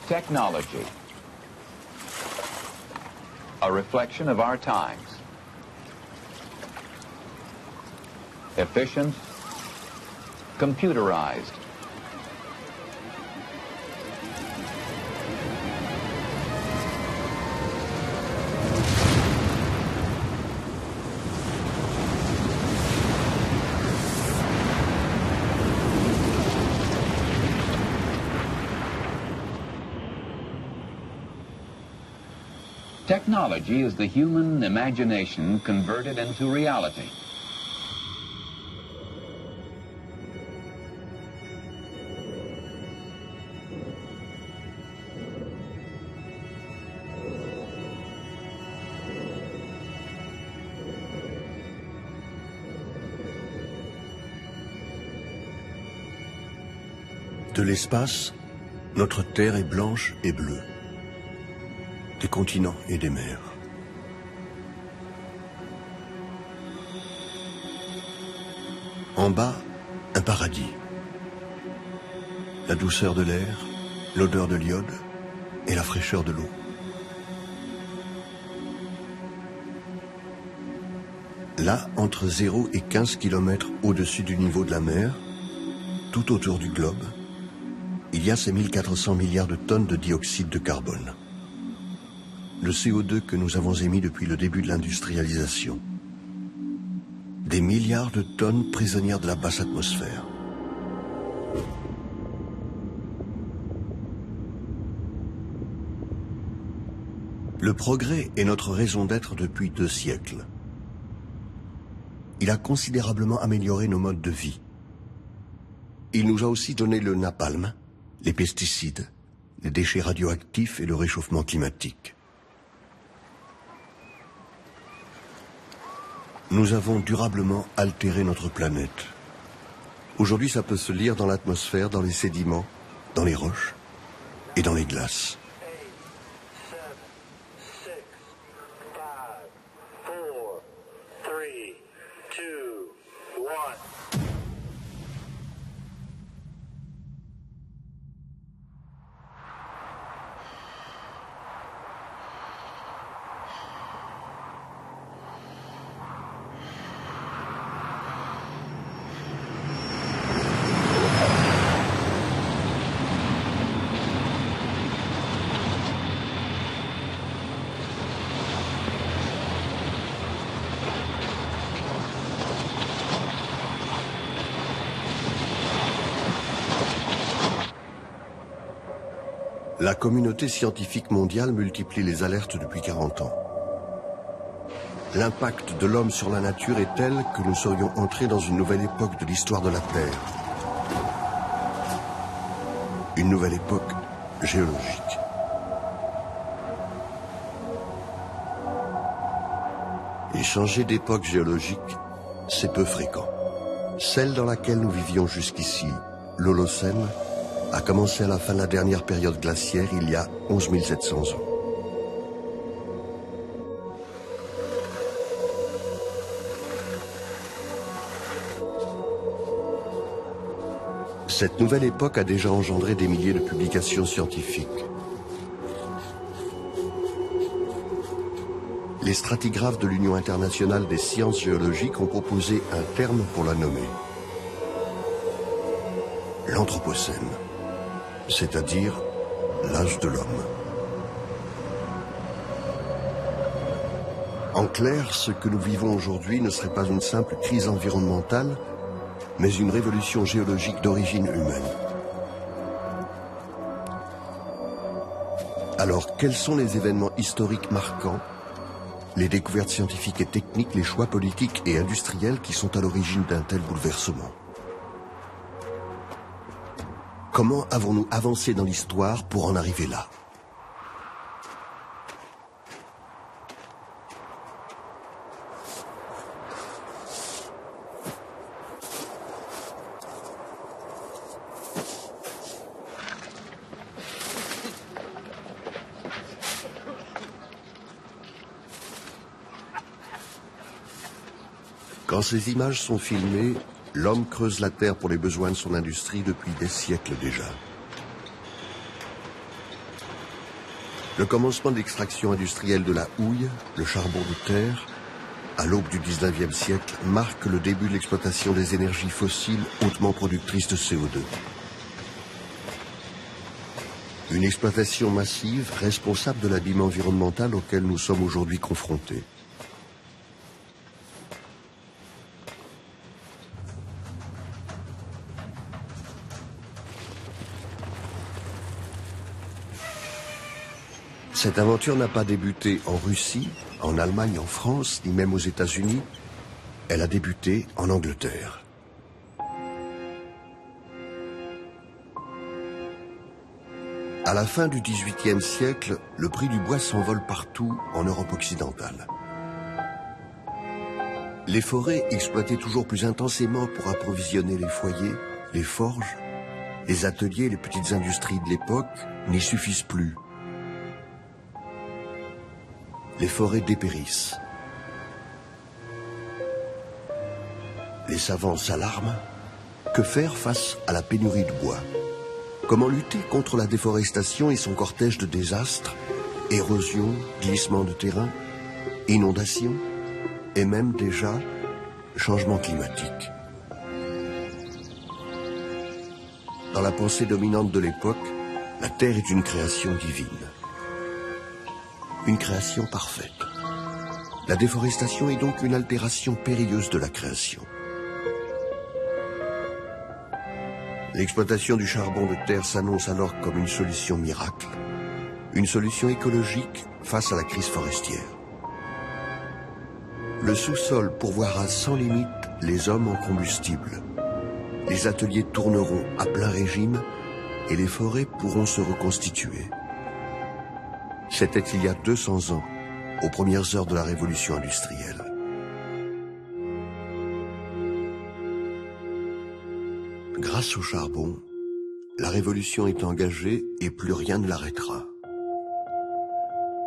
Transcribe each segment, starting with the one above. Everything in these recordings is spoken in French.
Technology, a reflection of our times. Efficient, computerized. Technology is the human imagination converted into reality. De l'espace, notre Terre est blanche et bleue. Des continents et des mers. En bas, un paradis. La douceur de l'air, l'odeur de l'iode et la fraîcheur de l'eau. Là, entre 0 et 15 km au-dessus du niveau de la mer, tout autour du globe, il y a ces 1400 milliards de tonnes de dioxyde de carbone. Le CO2 que nous avons émis depuis le début de l'industrialisation. Des milliards de tonnes prisonnières de la basse atmosphère. Le progrès est notre raison d'être depuis 2 siècles. Il a considérablement amélioré nos modes de vie. Il nous a aussi donné le napalm, les pesticides, les déchets radioactifs et le réchauffement climatique. Nous avons durablement altéré notre planète. Aujourd'hui, ça peut se lire dans l'atmosphère, dans les sédiments, dans les roches et dans les glaces. La communauté scientifique mondiale multiplie les alertes depuis 40 ans. L'impact de l'homme sur la nature est tel que nous serions entrés dans une nouvelle époque de l'histoire de la Terre. Une nouvelle époque géologique. Et changer d'époque géologique, c'est peu fréquent. Celle dans laquelle nous vivions jusqu'ici, l'Holocène, a commencé à la fin de la dernière période glaciaire il y a 11 700 ans. Cette nouvelle époque a déjà engendré des milliers de publications scientifiques. Les stratigraphes de l'Union internationale des sciences géologiques ont proposé un terme pour la nommer. L'Anthropocène, c'est-à-dire l'âge de l'homme. En clair, ce que nous vivons aujourd'hui ne serait pas une simple crise environnementale, mais une révolution géologique d'origine humaine. Alors, quels sont les événements historiques marquants, les découvertes scientifiques et techniques, les choix politiques et industriels qui sont à l'origine d'un tel bouleversement? Comment avons-nous avancé dans l'histoire pour en arriver là? Quand ces images sont filmées, l'homme creuse la terre pour les besoins de son industrie depuis des siècles déjà. Le commencement de l'extraction industrielle de la houille, le charbon de terre, à l'aube du 19e siècle, marque le début de l'exploitation des énergies fossiles hautement productrices de CO2. Une exploitation massive responsable de l'abîme environnemental auquel nous sommes aujourd'hui confrontés. Cette aventure n'a pas débuté en Russie, en Allemagne, en France, ni même aux États-Unis. Elle a débuté en Angleterre. À la fin du XVIIIe siècle, le prix du bois s'envole partout en Europe occidentale. Les forêts, exploitées toujours plus intensément pour approvisionner les foyers, les forges, les ateliers, les petites industries de l'époque, n'y suffisent plus. Les forêts dépérissent. Les savants s'alarment. Que faire face à la pénurie de bois? Comment lutter contre la déforestation et son cortège de désastres, érosion, glissement de terrain, inondations et même déjà changement climatique? Dans la pensée dominante de l'époque, la Terre est une création divine. Une création parfaite. La déforestation est donc une altération périlleuse de la création. L'exploitation du charbon de terre s'annonce alors comme une solution miracle, une solution écologique face à la crise forestière. Le sous-sol pourvoira sans limite les hommes en combustible. Les ateliers tourneront à plein régime et les forêts pourront se reconstituer. C'était il y a 200 ans, aux premières heures de la révolution industrielle. Grâce au charbon, la révolution est engagée et plus rien ne l'arrêtera.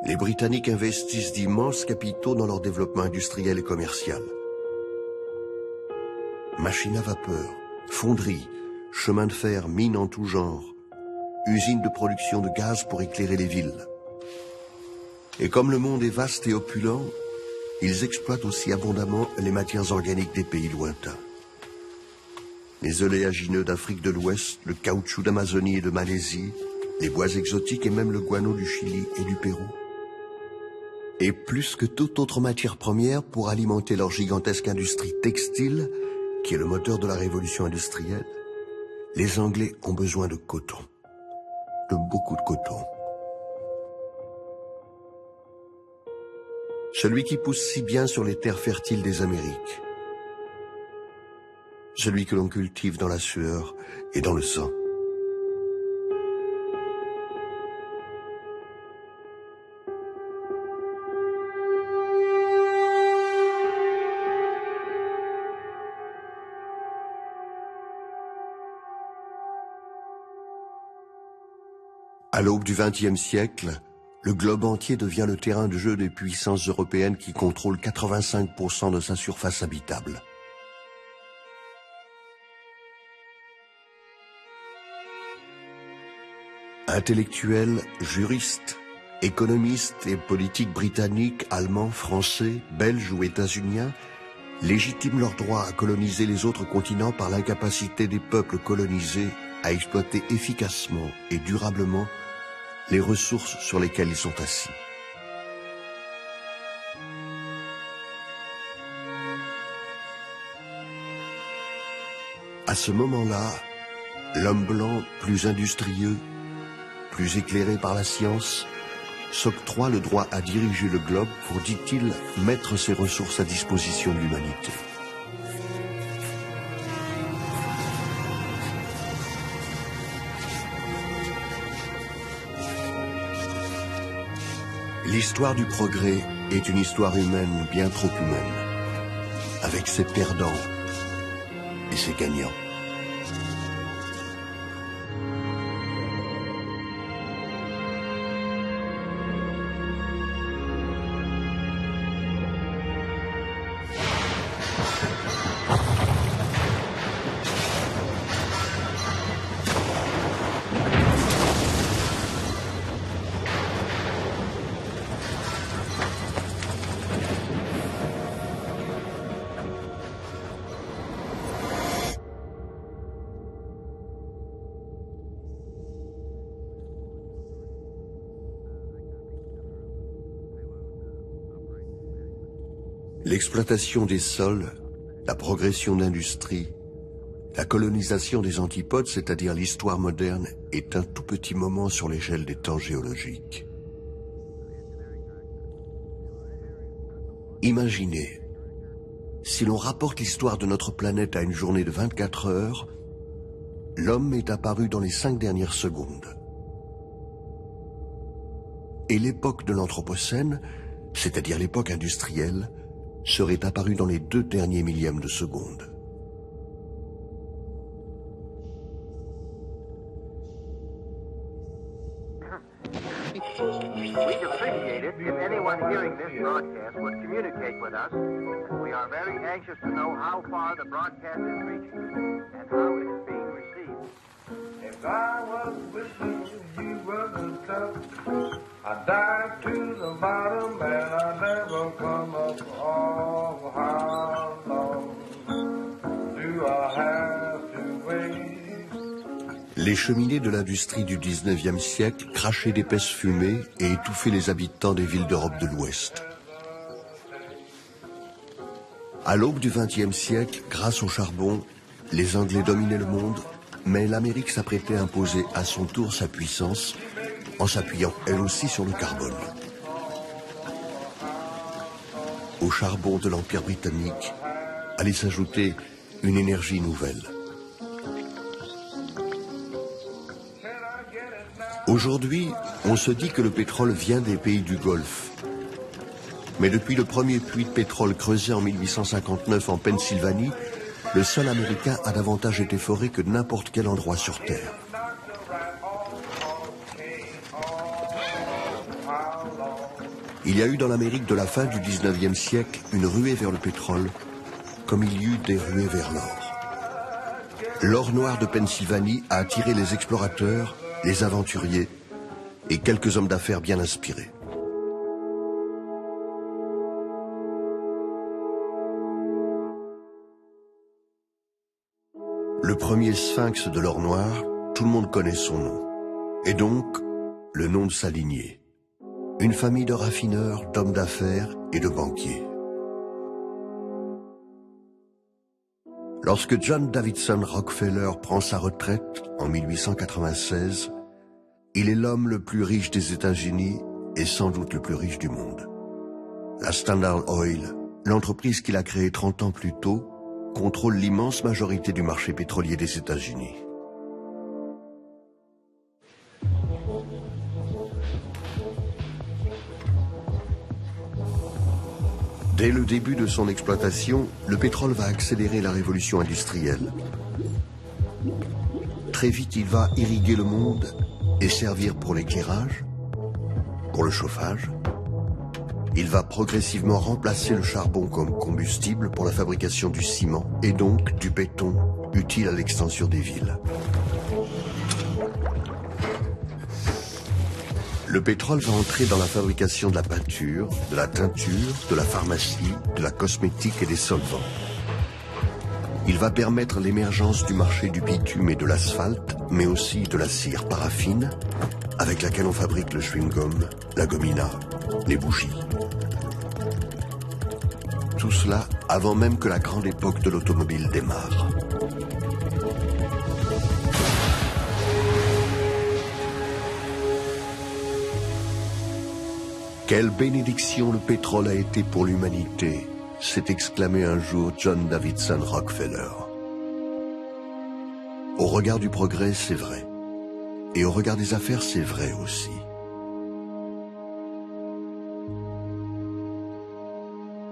Les Britanniques investissent d'immenses capitaux dans leur développement industriel et commercial. Machines à vapeur, fonderies, chemins de fer, mines en tout genre, usines de production de gaz pour éclairer les villes. Et comme le monde est vaste et opulent, ils exploitent aussi abondamment les matières organiques des pays lointains. Les oléagineux d'Afrique de l'Ouest, le caoutchouc d'Amazonie et de Malaisie, les bois exotiques et même le guano du Chili et du Pérou. Et plus que toute autre matière première pour alimenter leur gigantesque industrie textile, qui est le moteur de la révolution industrielle, les Anglais ont besoin de coton. De beaucoup de coton. Celui qui pousse si bien sur les terres fertiles des Amériques. Celui que l'on cultive dans la sueur et dans le sang. À l'aube du XXe siècle, le globe entier devient le terrain de jeu des puissances européennes qui contrôlent 85% de sa surface habitable. Intellectuels, juristes, économistes et politiques britanniques, allemands, français, belges ou états-uniens légitiment leur droit à coloniser les autres continents par l'incapacité des peuples colonisés à exploiter efficacement et durablement les ressources sur lesquelles ils sont assis. À ce moment-là, l'homme blanc, plus industrieux, plus éclairé par la science, s'octroie le droit à diriger le globe pour, dit-il, mettre ses ressources à disposition de l'humanité. L'histoire du progrès est une histoire humaine bien trop humaine, avec ses perdants et ses gagnants. L'exploitation des sols, la progression d'industrie, la colonisation des antipodes, c'est-à-dire l'histoire moderne, est un tout petit moment sur l'échelle des temps géologiques. Imaginez, si l'on rapporte l'histoire de notre planète à une journée de 24 heures, l'homme est apparu dans les 5 dernières secondes. Et l'époque de l'Anthropocène, c'est-à-dire l'époque industrielle, serait apparue dans les 2 derniers millièmes de seconde. We'd appreciate it if anyone hearing this broadcast would communicate with us. We are very anxious to know how far the broadcast is reaching and how it is being received. If I was with you, you were the top. I dive to the bottom and I never come up. Oh, how long do I have to wait? Les cheminées de l'industrie du 19e siècle crachaient d'épaisses fumées et étouffaient les habitants des villes d'Europe de l'Ouest. À l'aube du XXe siècle, grâce au charbon, les Anglais dominaient le monde, mais l'Amérique s'apprêtait à imposer à son tour sa puissance en s'appuyant elle aussi sur le carbone. Au charbon de l'Empire britannique allait s'ajouter une énergie nouvelle. Aujourd'hui, on se dit que le pétrole vient des pays du Golfe. Mais depuis le premier puits de pétrole creusé en 1859 en Pennsylvanie, le sol américain a davantage été foré que n'importe quel endroit sur Terre. Il y a eu dans l'Amérique de la fin du 19e siècle une ruée vers le pétrole, comme il y eut des ruées vers l'or. L'or noir de Pennsylvanie a attiré les explorateurs, les aventuriers et quelques hommes d'affaires bien inspirés. Le premier sphinx de l'or noir, tout le monde connaît son nom. Et donc, le nom de sa lignée. Une famille de raffineurs, d'hommes d'affaires et de banquiers. Lorsque John Davidson Rockefeller prend sa retraite en 1896, il est l'homme le plus riche des États-Unis et sans doute le plus riche du monde. La Standard Oil, l'entreprise qu'il a créée 30 ans plus tôt, contrôle l'immense majorité du marché pétrolier des États-Unis. Dès le début de son exploitation, le pétrole va accélérer la révolution industrielle. Très vite, il va irriguer le monde et servir pour l'éclairage, pour le chauffage. Il va progressivement remplacer le charbon comme combustible pour la fabrication du ciment et donc du béton utile à l'extension des villes. Le pétrole va entrer dans la fabrication de la peinture, de la teinture, de la pharmacie, de la cosmétique et des solvants. Il va permettre l'émergence du marché du bitume et de l'asphalte, mais aussi de la cire paraffine, avec laquelle on fabrique le chewing-gum, la gomina, les bougies. Tout cela avant même que la grande époque de l'automobile démarre. Quelle bénédiction le pétrole a été pour l'humanité, s'est exclamé un jour John Davidson Rockefeller. Au regard du progrès, c'est vrai. Et au regard des affaires, c'est vrai aussi.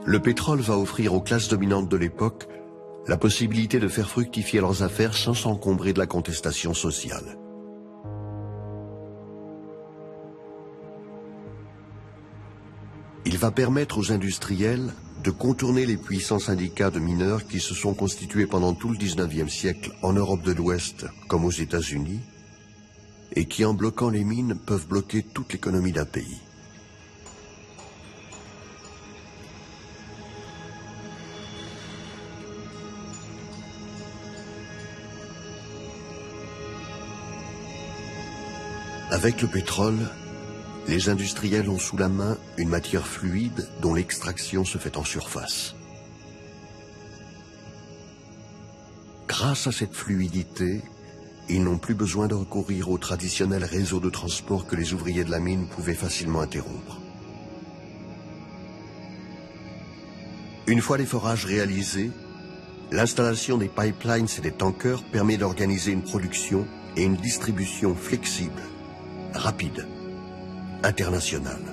Le pétrole va offrir aux classes dominantes de l'époque la possibilité de faire fructifier leurs affaires sans s'encombrer de la contestation sociale. Il va permettre aux industriels de contourner les puissants syndicats de mineurs qui se sont constitués pendant tout le 19e siècle en Europe de l'Ouest comme aux États-Unis et qui, en bloquant les mines, peuvent bloquer toute l'économie d'un pays. Avec le pétrole, Les industriels ont sous la main une matière fluide dont l'extraction se fait en surface. Grâce à cette fluidité, ils n'ont plus besoin de recourir au traditionnel réseau de transport que les ouvriers de la mine pouvaient facilement interrompre. Une fois les forages réalisés, l'installation des pipelines et des tankers permet d'organiser une production et une distribution flexible, rapide, internationale.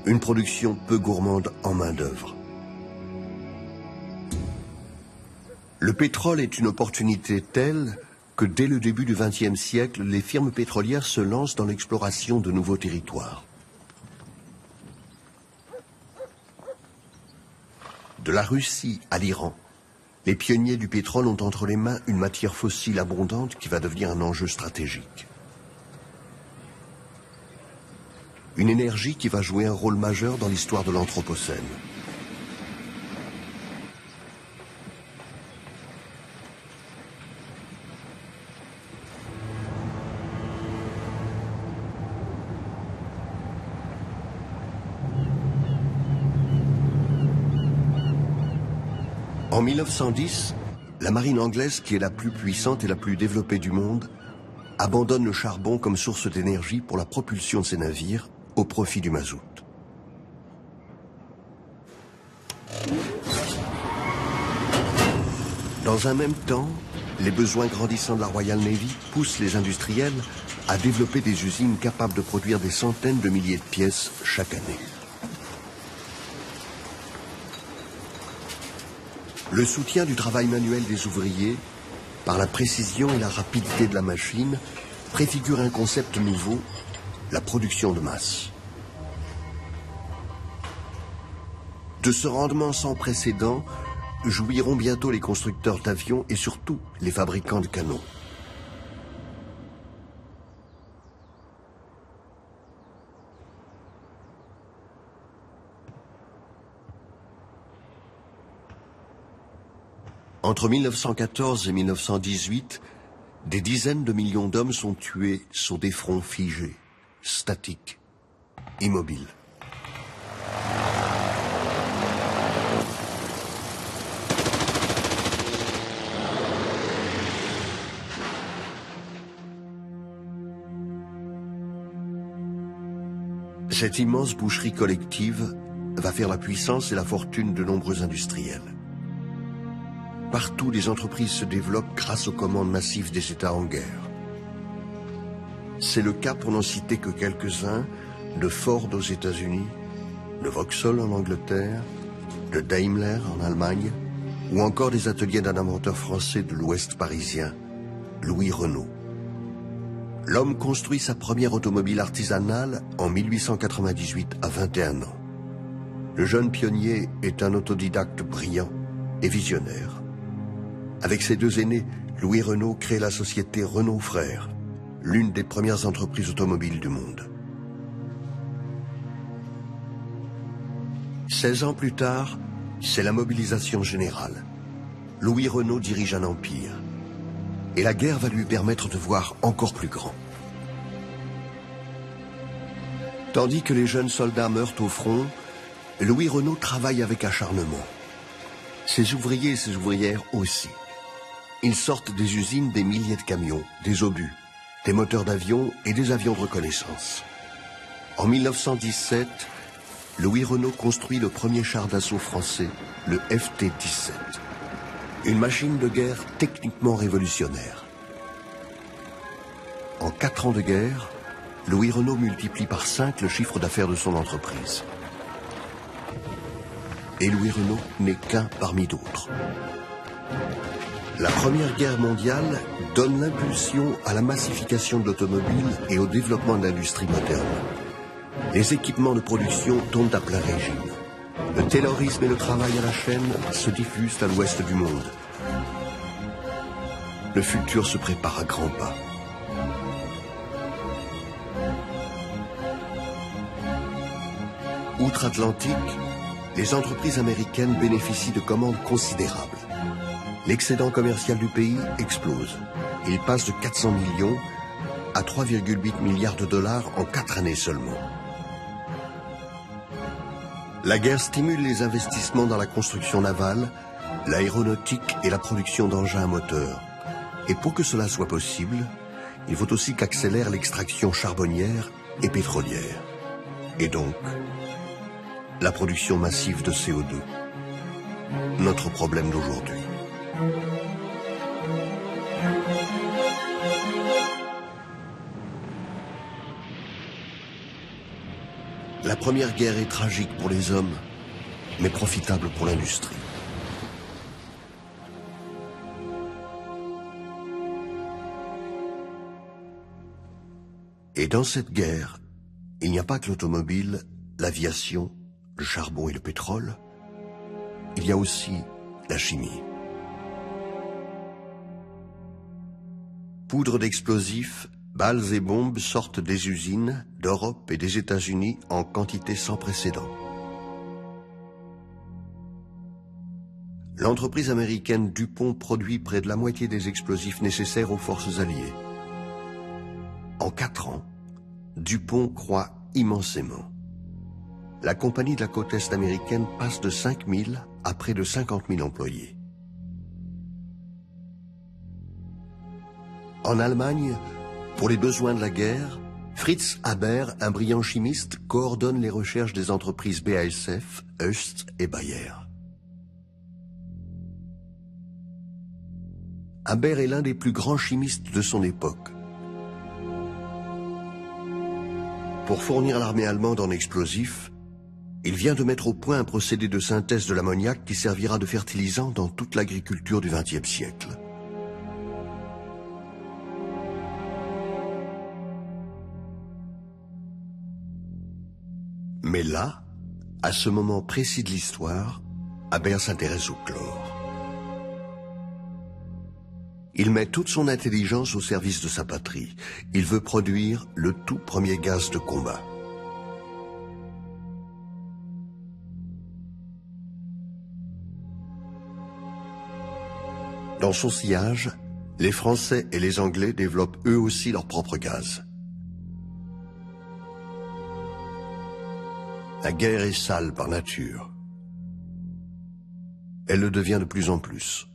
Une production peu gourmande en main-d'œuvre. Le pétrole est une opportunité telle que dès le début du XXe siècle, les firmes pétrolières se lancent dans l'exploration de nouveaux territoires. De la Russie à l'Iran, les pionniers du pétrole ont entre les mains une matière fossile abondante qui va devenir un enjeu stratégique. Une énergie qui va jouer un rôle majeur dans l'histoire de l'Anthropocène. En 1910, la marine anglaise, qui est la plus puissante et la plus développée du monde, abandonne le charbon comme source d'énergie pour la propulsion de ses navires au profit du mazout. Dans un même temps, les besoins grandissants de la Royal Navy poussent les industriels à développer des usines capables de produire des centaines de milliers de pièces chaque année. Le soutien du travail manuel des ouvriers, par la précision et la rapidité de la machine, préfigure un concept nouveau, la production de masse. De ce rendement sans précédent, jouiront bientôt les constructeurs d'avions et surtout les fabricants de canons. Entre 1914 et 1918, des dizaines de millions d'hommes sont tués sur des fronts figés, statiques, immobiles. Cette immense boucherie collective va faire la puissance et la fortune de nombreux industriels. Partout, les entreprises se développent grâce aux commandes massives des États en guerre. C'est le cas, pour n'en citer que quelques-uns, de Ford aux États-Unis, de Vauxhall en Angleterre, de Daimler en Allemagne, ou encore des ateliers d'un inventeur français de l'Ouest parisien, Louis Renault. L'homme construit sa première automobile artisanale en 1898 à 21 ans. Le jeune pionnier est un autodidacte brillant et visionnaire. Avec ses deux aînés, Louis Renault crée la société Renault Frères, l'une des premières entreprises automobiles du monde. 16 ans plus tard, c'est la mobilisation générale. Louis Renault dirige un empire. Et la guerre va lui permettre de voir encore plus grand. Tandis que les jeunes soldats meurent au front, Louis Renault travaille avec acharnement. Ses ouvriers et ses ouvrières aussi. Ils sortent des usines des milliers de camions, des obus, des moteurs d'avions et des avions de reconnaissance. En 1917, Louis Renault construit le premier char d'assaut français, le FT-17. Une machine de guerre techniquement révolutionnaire. En 4 ans de guerre, Louis Renault multiplie par 5 le chiffre d'affaires de son entreprise. Et Louis Renault n'est qu'un parmi d'autres. La Première Guerre mondiale donne l'impulsion à la massification de l'automobile et au développement de l'industrie moderne. Les équipements de production tombent à plein régime. Le taylorisme et le travail à la chaîne se diffusent à l'ouest du monde. Le futur se prépare à grands pas. Outre-Atlantique, les entreprises américaines bénéficient de commandes considérables. L'excédent commercial du pays explose. Il passe de 400 millions à 3,8 milliards de dollars en 4 années seulement. La guerre stimule les investissements dans la construction navale, l'aéronautique et la production d'engins à moteur. Et pour que cela soit possible, il faut aussi qu'accélère l'extraction charbonnière et pétrolière. Et donc, la production massive de CO2. Notre problème d'aujourd'hui. La Première Guerre est tragique pour les hommes, mais profitable pour l'industrie. Et dans cette guerre, il n'y a pas que l'automobile, l'aviation, le charbon et le pétrole. Il y a aussi la chimie. Poudre d'explosifs, balles et bombes sortent des usines d'Europe et des États-Unis en quantité sans précédent. L'entreprise américaine DuPont produit près de la moitié des explosifs nécessaires aux forces alliées. En 4 ans, DuPont croît immensément. La compagnie de la côte est américaine passe de 5 000 à près de 50 000 employés. En Allemagne, pour les besoins de la guerre, Fritz Haber, un brillant chimiste, coordonne les recherches des entreprises BASF, Hoechst et Bayer. Haber est l'un des plus grands chimistes de son époque. Pour fournir l'armée allemande en explosifs, il vient de mettre au point un procédé de synthèse de l'ammoniac qui servira de fertilisant dans toute l'agriculture du XXe siècle. Mais là, à ce moment précis de l'histoire, Haber s'intéresse au chlore. Il met toute son intelligence au service de sa patrie. Il veut produire le tout premier gaz de combat. Dans son sillage, les Français et les Anglais développent eux aussi leur propre gaz. La guerre est sale par nature. Elle le devient de plus en plus.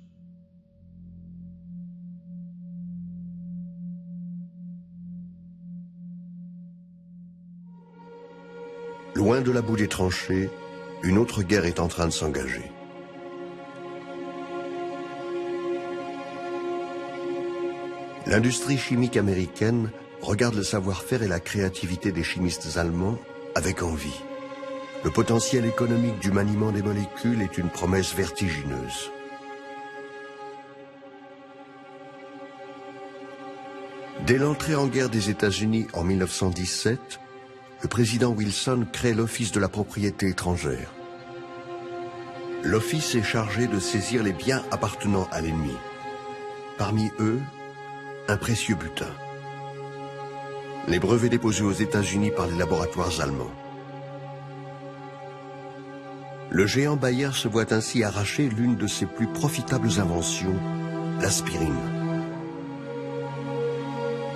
Loin de la boue des tranchées, une autre guerre est en train de s'engager. L'industrie chimique américaine regarde le savoir-faire et la créativité des chimistes allemands avec envie. Le potentiel économique du maniement des molécules est une promesse vertigineuse. Dès l'entrée en guerre des États-Unis en 1917, le président Wilson crée l'Office de la propriété étrangère. L'Office est chargé de saisir les biens appartenant à l'ennemi. Parmi eux, un précieux butin. Les brevets déposés aux États-Unis par les laboratoires allemands. Le géant Bayer se voit ainsi arracher l'une de ses plus profitables inventions, l'aspirine.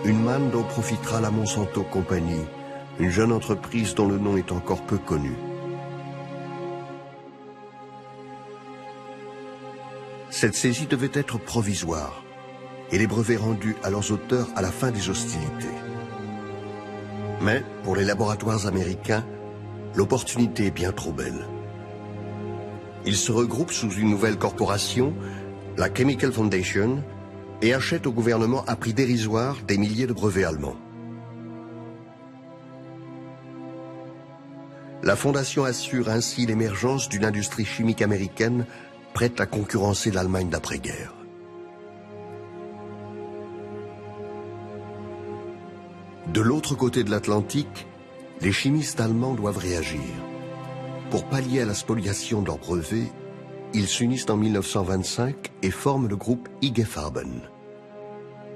Une manne dont profitera la Monsanto Company, une jeune entreprise dont le nom est encore peu connu. Cette saisie devait être provisoire et les brevets rendus à leurs auteurs à la fin des hostilités. Mais pour les laboratoires américains, l'opportunité est bien trop belle. Ils se regroupent sous une nouvelle corporation, la Chemical Foundation, et achètent au gouvernement à prix dérisoire des milliers de brevets allemands. La fondation assure ainsi l'émergence d'une industrie chimique américaine prête à concurrencer l'Allemagne d'après-guerre. De l'autre côté de l'Atlantique, les chimistes allemands doivent réagir. Pour pallier à la spoliation de leurs brevets, ils s'unissent en 1925 et forment le groupe IG Farben.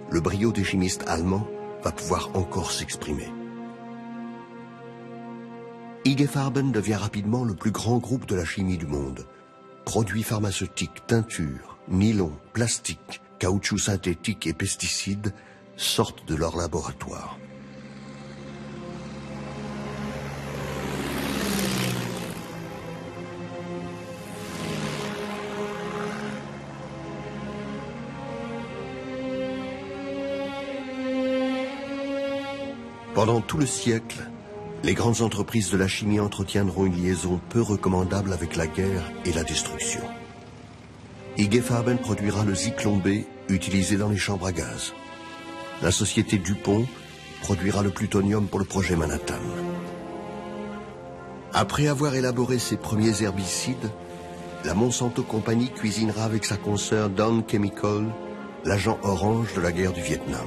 Le brio des chimistes allemands va pouvoir encore s'exprimer. IG Farben devient rapidement le plus grand groupe de la chimie du monde. Produits pharmaceutiques, teintures, nylon, plastique, caoutchouc synthétique et pesticides sortent de leur laboratoire. Pendant tout le siècle, les grandes entreprises de la chimie entretiendront une liaison peu recommandable avec la guerre et la destruction. IG Farben produira le Zyklon B utilisé dans les chambres à gaz. La société DuPont produira le plutonium pour le projet Manhattan. Après avoir élaboré ses premiers herbicides, la Monsanto Company cuisinera avec sa consoeur Dow Chemical l'agent orange de la guerre du Vietnam.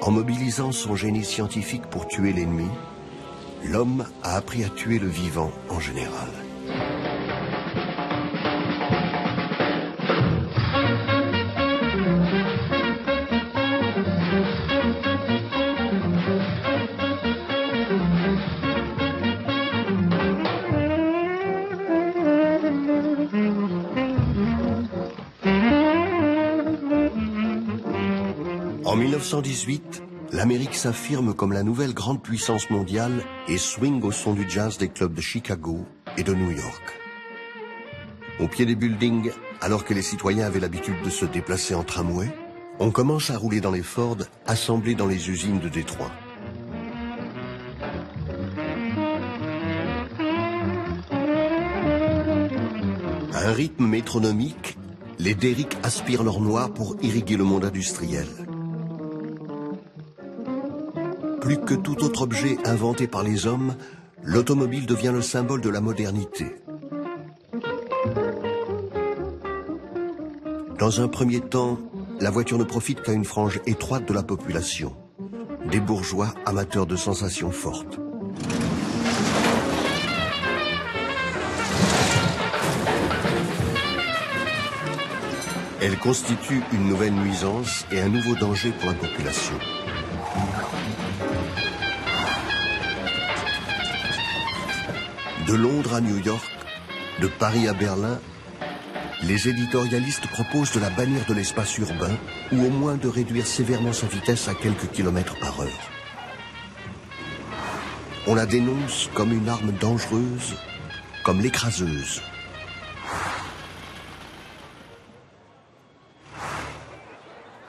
En mobilisant son génie scientifique pour tuer l'ennemi, l'homme a appris à tuer le vivant en général. En 1918, l'Amérique s'affirme comme la nouvelle grande puissance mondiale et swing au son du jazz des clubs de Chicago et de New York. Au pied des buildings, alors que les citoyens avaient l'habitude de se déplacer en tramway, on commence à rouler dans les Ford assemblés dans les usines de Détroit. À un rythme métronomique, les Derrick aspirent leur noir pour irriguer le monde industriel. Plus que tout autre objet inventé par les hommes, l'automobile devient le symbole de la modernité. Dans un premier temps, la voiture ne profite qu'à une frange étroite de la population, des bourgeois amateurs de sensations fortes. Elle constitue une nouvelle nuisance et un nouveau danger pour la population. De Londres à New York, de Paris à Berlin, les éditorialistes proposent de la bannir de l'espace urbain ou au moins de réduire sévèrement sa vitesse à quelques kilomètres par heure. On la dénonce comme une arme dangereuse, comme l'écraseuse.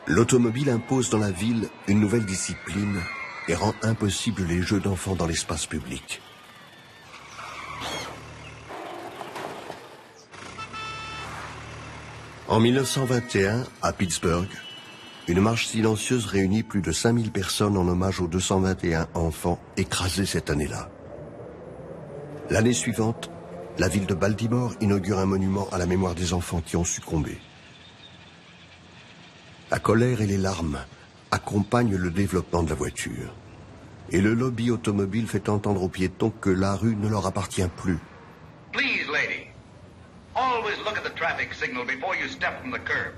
L'automobile impose dans la ville une nouvelle discipline et rend impossible les jeux d'enfants dans l'espace public. En 1921, à Pittsburgh, une marche silencieuse réunit plus de 5000 personnes en hommage aux 221 enfants écrasés cette année-là. L'année suivante, la ville de Baltimore inaugure un monument à la mémoire des enfants qui ont succombé. La colère et les larmes accompagnent le développement de la voiture. Et le lobby automobile fait entendre aux piétons que la rue ne leur appartient plus. Please, lady. Always look at the traffic signal before you step from the curb.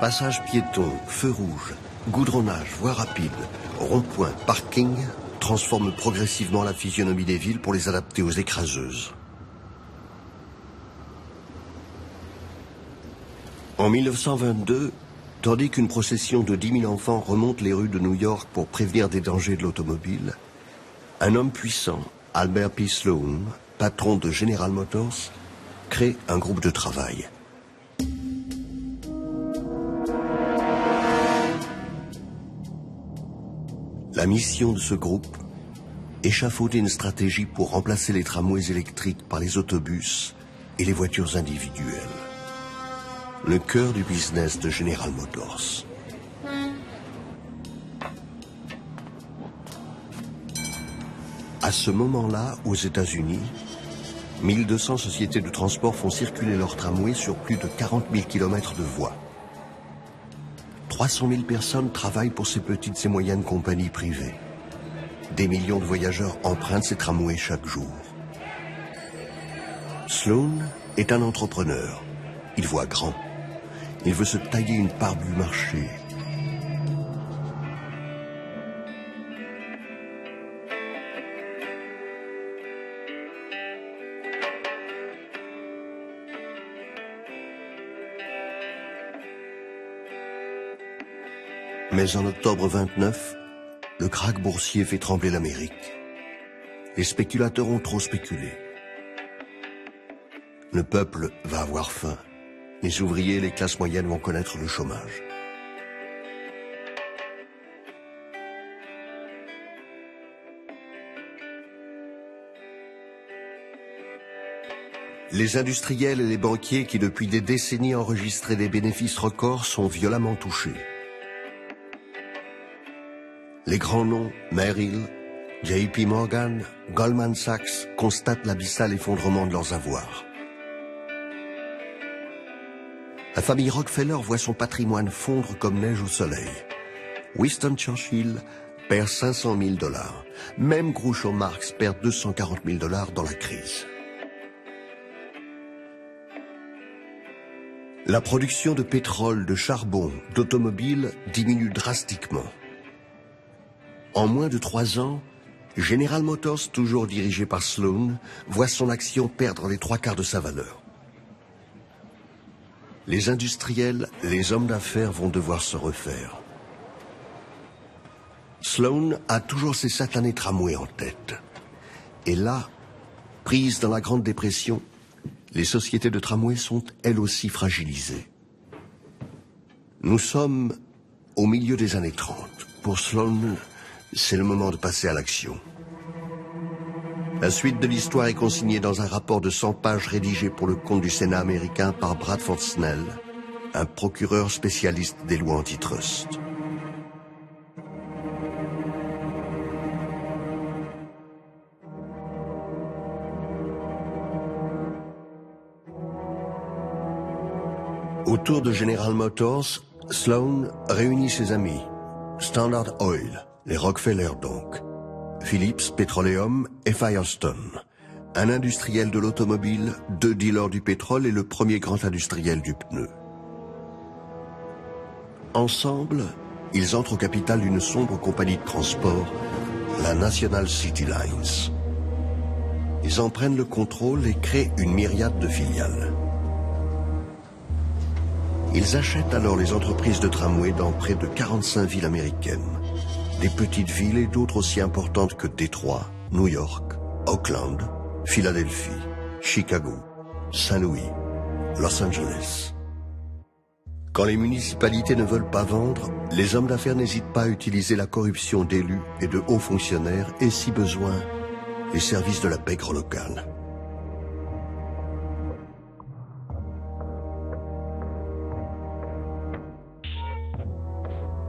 Passage piéton, feu rouge, goudronnage, voie rapide, rond-point, parking transforment progressivement la physionomie des villes pour les adapter aux écraseuses. En 1922, tandis qu'une procession de 10 000 enfants remonte les rues de New York pour prévenir des dangers de l'automobile, un homme puissant, Albert P. Sloan, patron de General Motors, crée un groupe de travail. La mission de ce groupe, échafauder une stratégie pour remplacer les tramways électriques par les autobus et les voitures individuelles. Le cœur du business de General Motors. À ce moment-là, aux États-Unis, 1200 sociétés de transport font circuler leurs tramways sur plus de 40 000 km de voies. 300 000 personnes travaillent pour ces petites et moyennes compagnies privées. Des millions de voyageurs empruntent ces tramways chaque jour. Sloan est un entrepreneur. Il voit grand. Il veut se tailler une part du marché. Mais en octobre 29, le krach boursier fait trembler l'Amérique. Les spéculateurs ont trop spéculé. Le peuple va avoir faim. Les ouvriers et les classes moyennes vont connaître le chômage. Les industriels et les banquiers qui depuis des décennies enregistraient des bénéfices records sont violemment touchés. Les grands noms, Merrill, JP Morgan, Goldman Sachs, constatent l'abyssal effondrement de leurs avoirs. La famille Rockefeller voit son patrimoine fondre comme neige au soleil. Winston Churchill perd 500 000 $. Même Groucho Marx perd 240 000 $ dans la crise. La production de pétrole, de charbon, d'automobiles diminue drastiquement. En moins de 3 ans, General Motors, toujours dirigé par Sloan, voit son action perdre les 3/4 de sa valeur. Les industriels, les hommes d'affaires vont devoir se refaire. Sloan a toujours ses satanés tramways en tête. Et là, prises dans la Grande Dépression, les sociétés de tramway sont elles aussi fragilisées. Nous sommes au milieu des années 30. Pour Sloan, c'est le moment de passer à l'action. La suite de l'histoire est consignée dans un rapport de 100 pages rédigé pour le compte du Sénat américain par Bradford Snell, un procureur spécialiste des lois antitrust. Autour de General Motors, Sloan réunit ses amis. Standard Oil, les Rockefeller donc, Phillips Petroleum et Firestone, un industriel de l'automobile, 2 dealers du pétrole et le premier grand industriel du pneu. Ensemble, ils entrent au capital d'une sombre compagnie de transport, la National City Lines. Ils en prennent le contrôle et créent une myriade de filiales. Ils achètent alors les entreprises de tramway dans près de 45 villes américaines. Des petites villes et d'autres aussi importantes que Détroit, New York, Oakland, Philadelphie, Chicago, Saint-Louis, Los Angeles. Quand les municipalités ne veulent pas vendre, les hommes d'affaires n'hésitent pas à utiliser la corruption d'élus et de hauts fonctionnaires et, si besoin, les services de la pègre locale.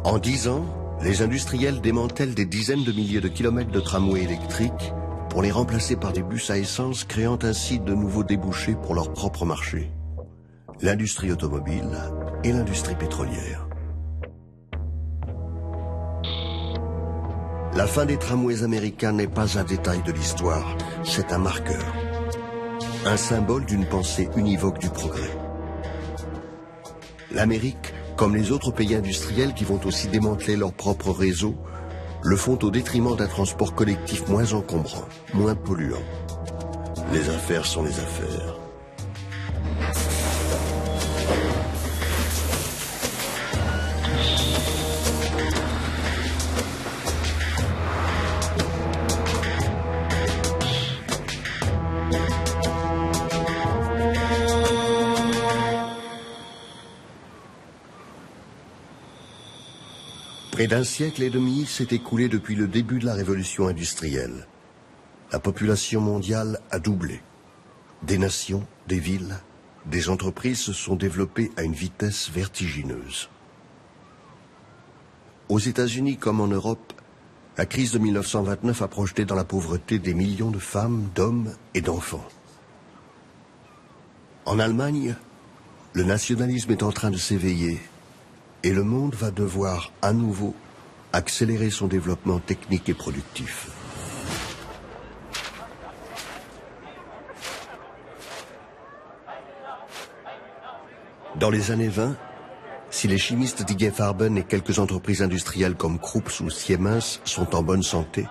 En 10 ans, les industriels démantèlent des dizaines de milliers de kilomètres de tramways électriques pour les remplacer par des bus à essence, créant ainsi de nouveaux débouchés pour leur propre marché. L'industrie automobile et l'industrie pétrolière. La fin des tramways américains n'est pas un détail de l'histoire, c'est un marqueur. Un symbole d'une pensée univoque du progrès. L'Amérique, comme les autres pays industriels qui vont aussi démanteler leur propre réseau, le font au détriment d'un transport collectif moins encombrant, moins polluant. Les affaires sont les affaires. Près d'un siècle et demi s'est écoulé depuis le début de la révolution industrielle. La population mondiale a doublé. Des nations, des villes, des entreprises se sont développées à une vitesse vertigineuse. Aux États-Unis comme en Europe, la crise de 1929 a projeté dans la pauvreté des millions de femmes, d'hommes et d'enfants. En Allemagne, le nationalisme est en train de s'éveiller. Et le monde va devoir, à nouveau, accélérer son développement technique et productif. Dans les années 20, si les chimistes d'IG Farben et quelques entreprises industrielles comme Krupp ou Siemens sont en bonne santé,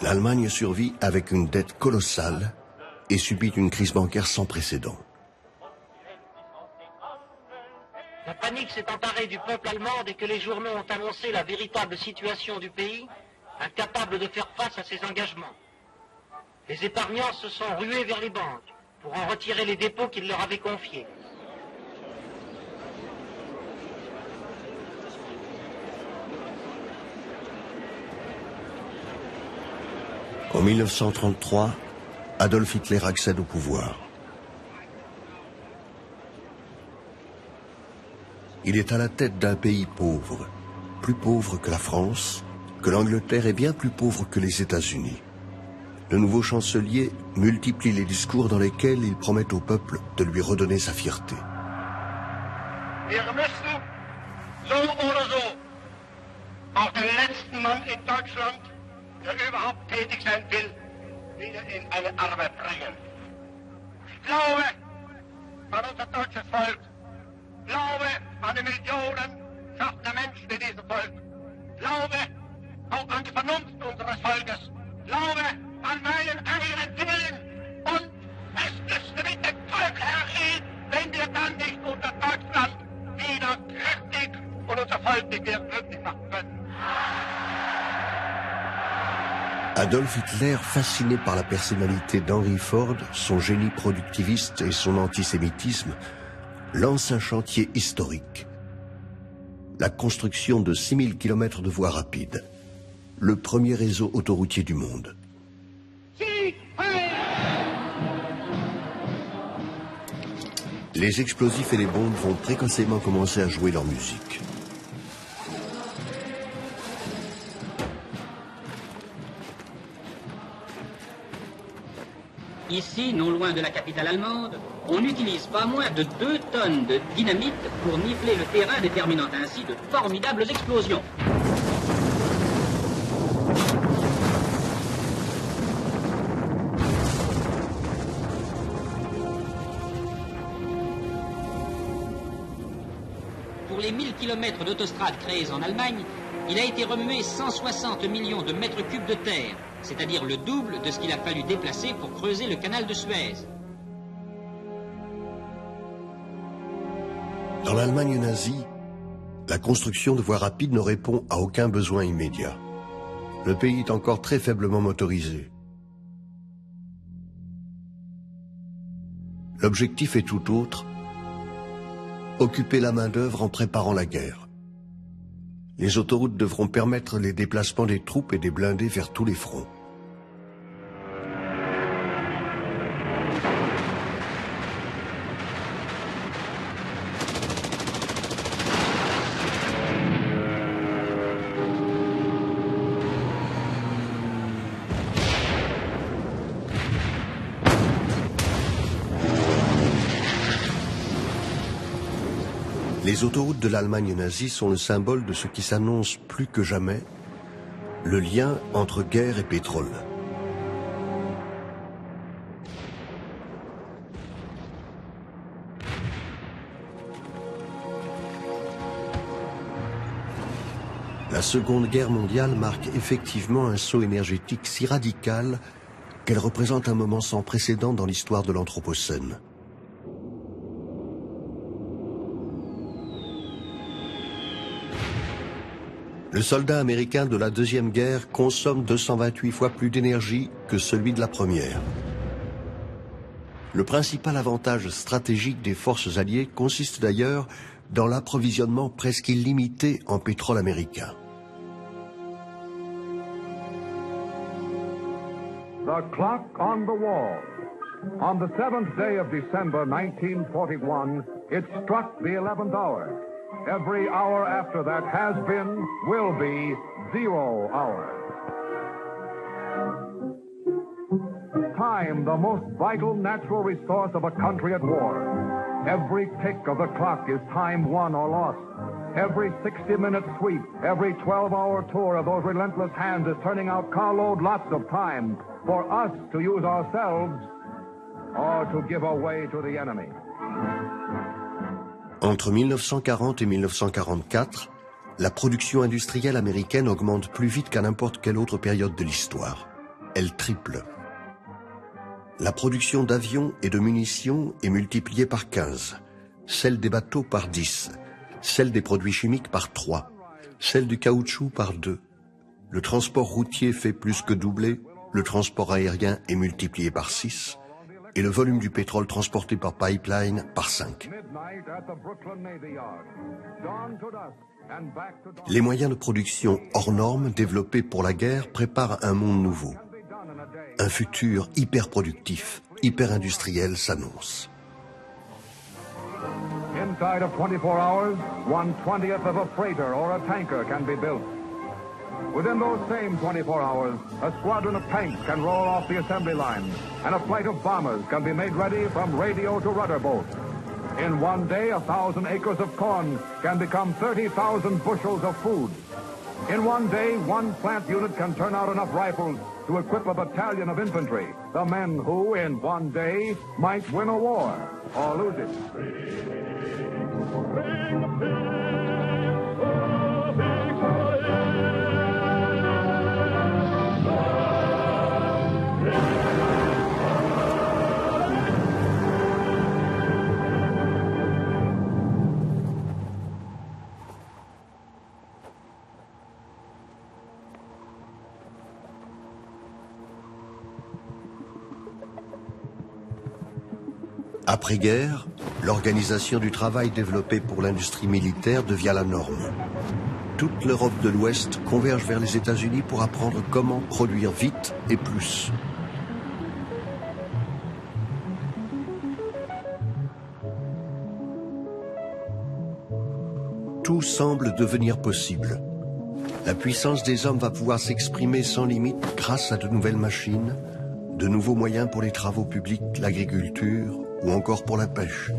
l'Allemagne survit avec une dette colossale et subit une crise bancaire sans précédent. La panique s'est emparée du peuple allemand dès que les journaux ont annoncé la véritable situation du pays, incapable de faire face à ses engagements. Les épargnants se sont rués vers les banques pour en retirer les dépôts qu'ils leur avaient confiés. En 1933, Adolf Hitler accède au pouvoir. Il est à la tête d'un pays pauvre, plus pauvre que la France, que l'Angleterre et bien plus pauvre que les États-Unis. Le nouveau chancelier multiplie les discours dans lesquels il promet au peuple de lui redonner sa fierté. Wir müssen, so oder so, auch den letzten Mann in Deutschland, der überhaupt tätig sein will, wieder in eine Arbeit bringen. Ich glaube an unser deutsches Volk, glaube an die Millionen schaffender Menschen in diesem Volk, glaube auch an die Vernunft unseres Volkes, glaube an meinen eigenen Willen und es müsste mit dem Volk hergehen, wenn wir dann nicht unser Deutschland wieder kräftig und unser Volk nicht mehr glücklich machen können. Adolf Hitler, fasciné par la personnalité d'Henry Ford, son génie productiviste et son antisémitisme, lance un chantier historique. La construction de 6000 km de voies rapides. Le premier réseau autoroutier du monde. Les explosifs et les bombes vont précocement commencer à jouer leur musique. Ici, non loin de la capitale allemande, on n'utilise pas moins de 2 tonnes de dynamite pour niveler le terrain, déterminant ainsi de formidables explosions. Pour les 1000 km d'autostrade créés en Allemagne, il a été remué 160 millions de mètres cubes de terre, c'est-à-dire le double de ce qu'il a fallu déplacer pour creuser le canal de Suez. Dans l'Allemagne nazie, la construction de voies rapides ne répond à aucun besoin immédiat. Le pays est encore très faiblement motorisé. L'objectif est tout autre: occuper la main-d'œuvre en préparant la guerre. Les autoroutes devront permettre les déplacements des troupes et des blindés vers tous les fronts. Les autoroutes de l'Allemagne nazie sont le symbole de ce qui s'annonce plus que jamais, le lien entre guerre et pétrole. La Seconde Guerre mondiale marque effectivement un saut énergétique si radical qu'elle représente un moment sans précédent dans l'histoire de l'Anthropocène. Le soldat américain de la Deuxième Guerre consomme 228 fois plus d'énergie que celui de la Première. Le principal avantage stratégique des forces alliées consiste d'ailleurs dans l'approvisionnement presque illimité en pétrole américain. The clock on the wall. On the 7th day of December 1941, it struck the 11th hour. Every hour after that has been, will be, 0 hour. Time, the most vital natural resource of a country at war. Every tick of the clock is time won or lost. Every 60-minute sweep, every 12-hour tour of those relentless hands is turning out carload lots of time for us to use ourselves or to give away to the enemy. Entre 1940 et 1944, la production industrielle américaine augmente plus vite qu'à n'importe quelle autre période de l'histoire. Elle triple. La production d'avions et de munitions est multipliée par 15, celle des bateaux par 10, celle des produits chimiques par 3, celle du caoutchouc par 2. Le transport routier fait plus que doubler, le transport aérien est multiplié par 6, et le volume du pétrole transporté par pipeline par 5. Les moyens de production hors normes développés pour la guerre préparent un monde nouveau. Un futur hyper productif, hyper industriel s'annonce. Inside of 24 hours, 1/20th of a freighter or a tanker can be built. Within those same 24 hours, a squadron of tanks can roll off the assembly line, and a flight of bombers can be made ready from radio to rudder boat. In one day, 1,000 acres of corn can become 30,000 bushels of food. In one day, one plant unit can turn out enough rifles to equip a battalion of infantry, the men who, in one day, might win a war or lose it. Après-guerre, l'organisation du travail développée pour l'industrie militaire devient la norme. Toute l'Europe de l'Ouest converge vers les États-Unis pour apprendre comment produire vite et plus. Tout semble devenir possible. La puissance des hommes va pouvoir s'exprimer sans limite grâce à de nouvelles machines, de nouveaux moyens pour les travaux publics, l'agriculture ou encore pour la pêche.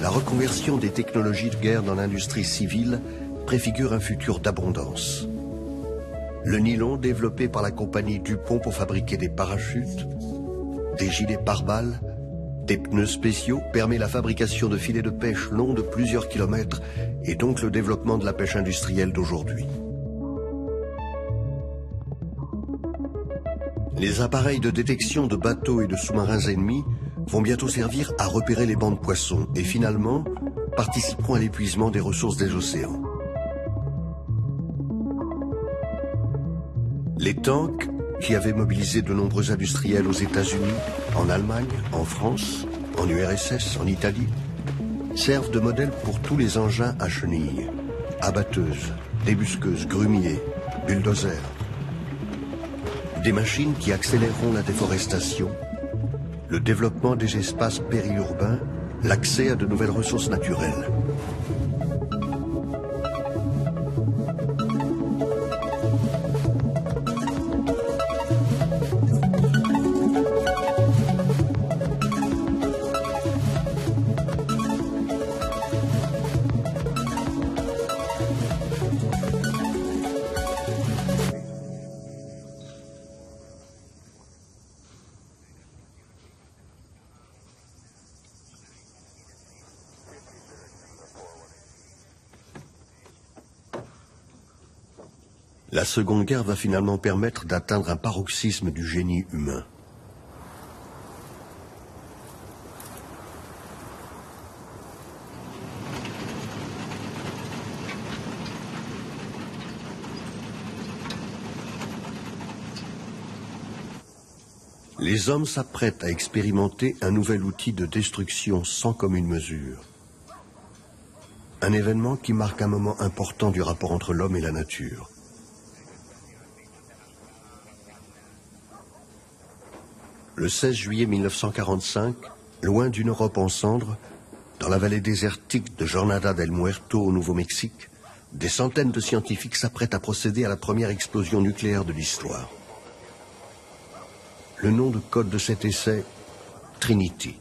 La reconversion des technologies de guerre dans l'industrie civile préfigure un futur d'abondance. Le nylon développé par la compagnie Dupont pour fabriquer des parachutes, des gilets pare-balles, des pneus spéciaux permet la fabrication de filets de pêche longs de plusieurs kilomètres et donc le développement de la pêche industrielle d'aujourd'hui. Les appareils de détection de bateaux et de sous-marins ennemis vont bientôt servir à repérer les bancs de poissons et finalement participeront à l'épuisement des ressources des océans. Les tanks, qui avaient mobilisé de nombreux industriels aux États-Unis, en Allemagne, en France, en URSS, en Italie, servent de modèle pour tous les engins à chenilles, abatteuses, débusqueuses, grumiers, bulldozers. Des machines qui accéléreront la déforestation, le développement des espaces périurbains, l'accès à de nouvelles ressources naturelles. La Seconde Guerre va finalement permettre d'atteindre un paroxysme du génie humain. Les hommes s'apprêtent à expérimenter un nouvel outil de destruction sans commune mesure. Un événement qui marque un moment important du rapport entre l'homme et la nature. Le 16 juillet 1945, loin d'une Europe en cendres, dans la vallée désertique de Jornada del Muerto au Nouveau-Mexique, des centaines de scientifiques s'apprêtent à procéder à la première explosion nucléaire de l'histoire. Le nom de code de cet essai, Trinity.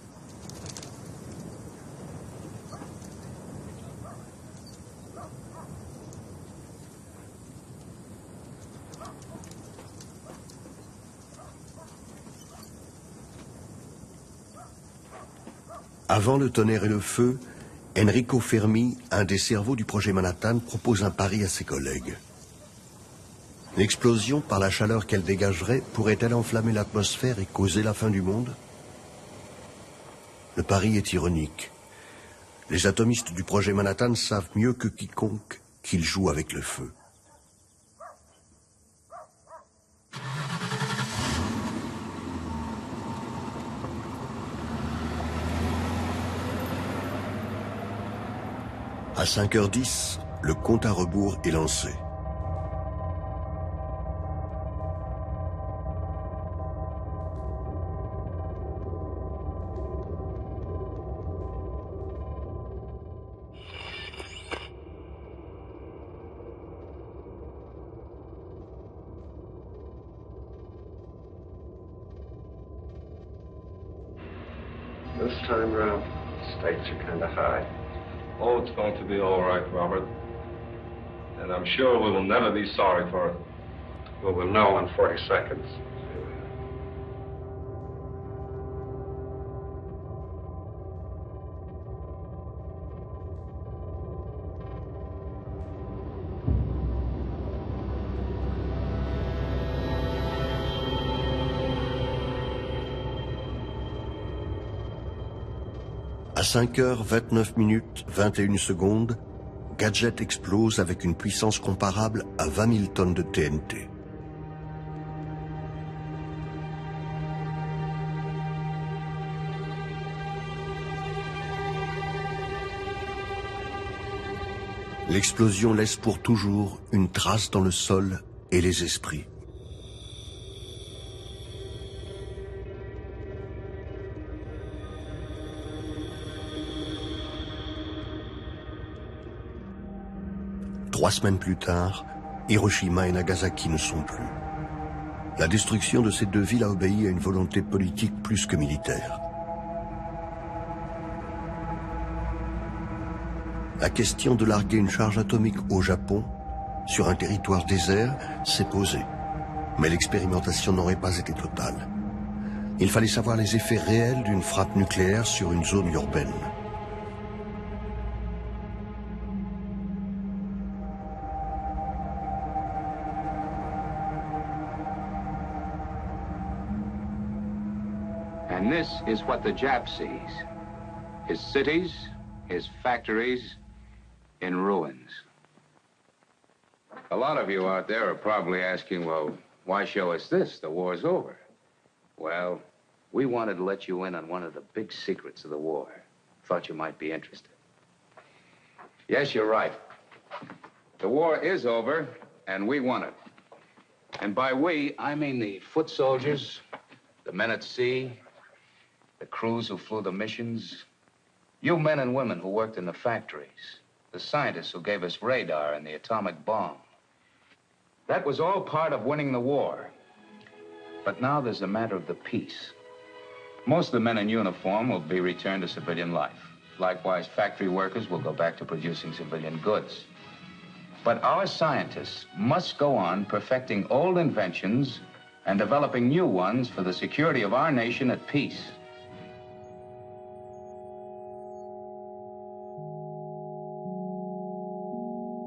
Avant le tonnerre et le feu, Enrico Fermi, un des cerveaux du projet Manhattan, propose un pari à ses collègues. L'explosion, par la chaleur qu'elle dégagerait, pourrait-elle enflammer l'atmosphère et causer la fin du monde? Le pari est ironique. Les atomistes du projet Manhattan savent mieux que quiconque qu'ils jouent avec le feu. À 5h10, le compte à rebours est lancé. This time round, stakes are kind of high. Oh, it's going to be all right, Robert. And I'm sure we will never be sorry for it. Well, we'll know in 40 seconds. À 5h29 21 secondes, Gadget explose avec une puissance comparable à 20 000 tonnes de TNT. L'explosion laisse pour toujours une trace dans le sol et les esprits. Trois semaines plus tard, Hiroshima et Nagasaki ne sont plus. La destruction de ces deux villes a obéi à une volonté politique plus que militaire. La question de larguer une charge atomique au Japon, sur un territoire désert, s'est posée. Mais l'expérimentation n'aurait pas été totale. Il fallait savoir les effets réels d'une frappe nucléaire sur une zone urbaine. And this is what the Jap sees. His cities, his factories, in ruins. A lot of you out there are probably asking, well, why show us this? The war's over. Well, we wanted to let you in on one of the big secrets of the war. Thought you might be interested. Yes, you're right. The war is over, and we won it. And by we, I mean the foot soldiers, the men at sea, the crews who flew the missions, you men and women who worked in the factories, the scientists who gave us radar and the atomic bomb. That was all part of winning the war. But now there's a matter of the peace. Most of the men in uniform will be returned to civilian life. Likewise, factory workers will go back to producing civilian goods. But our scientists must go on perfecting old inventions and developing new ones for the security of our nation at peace.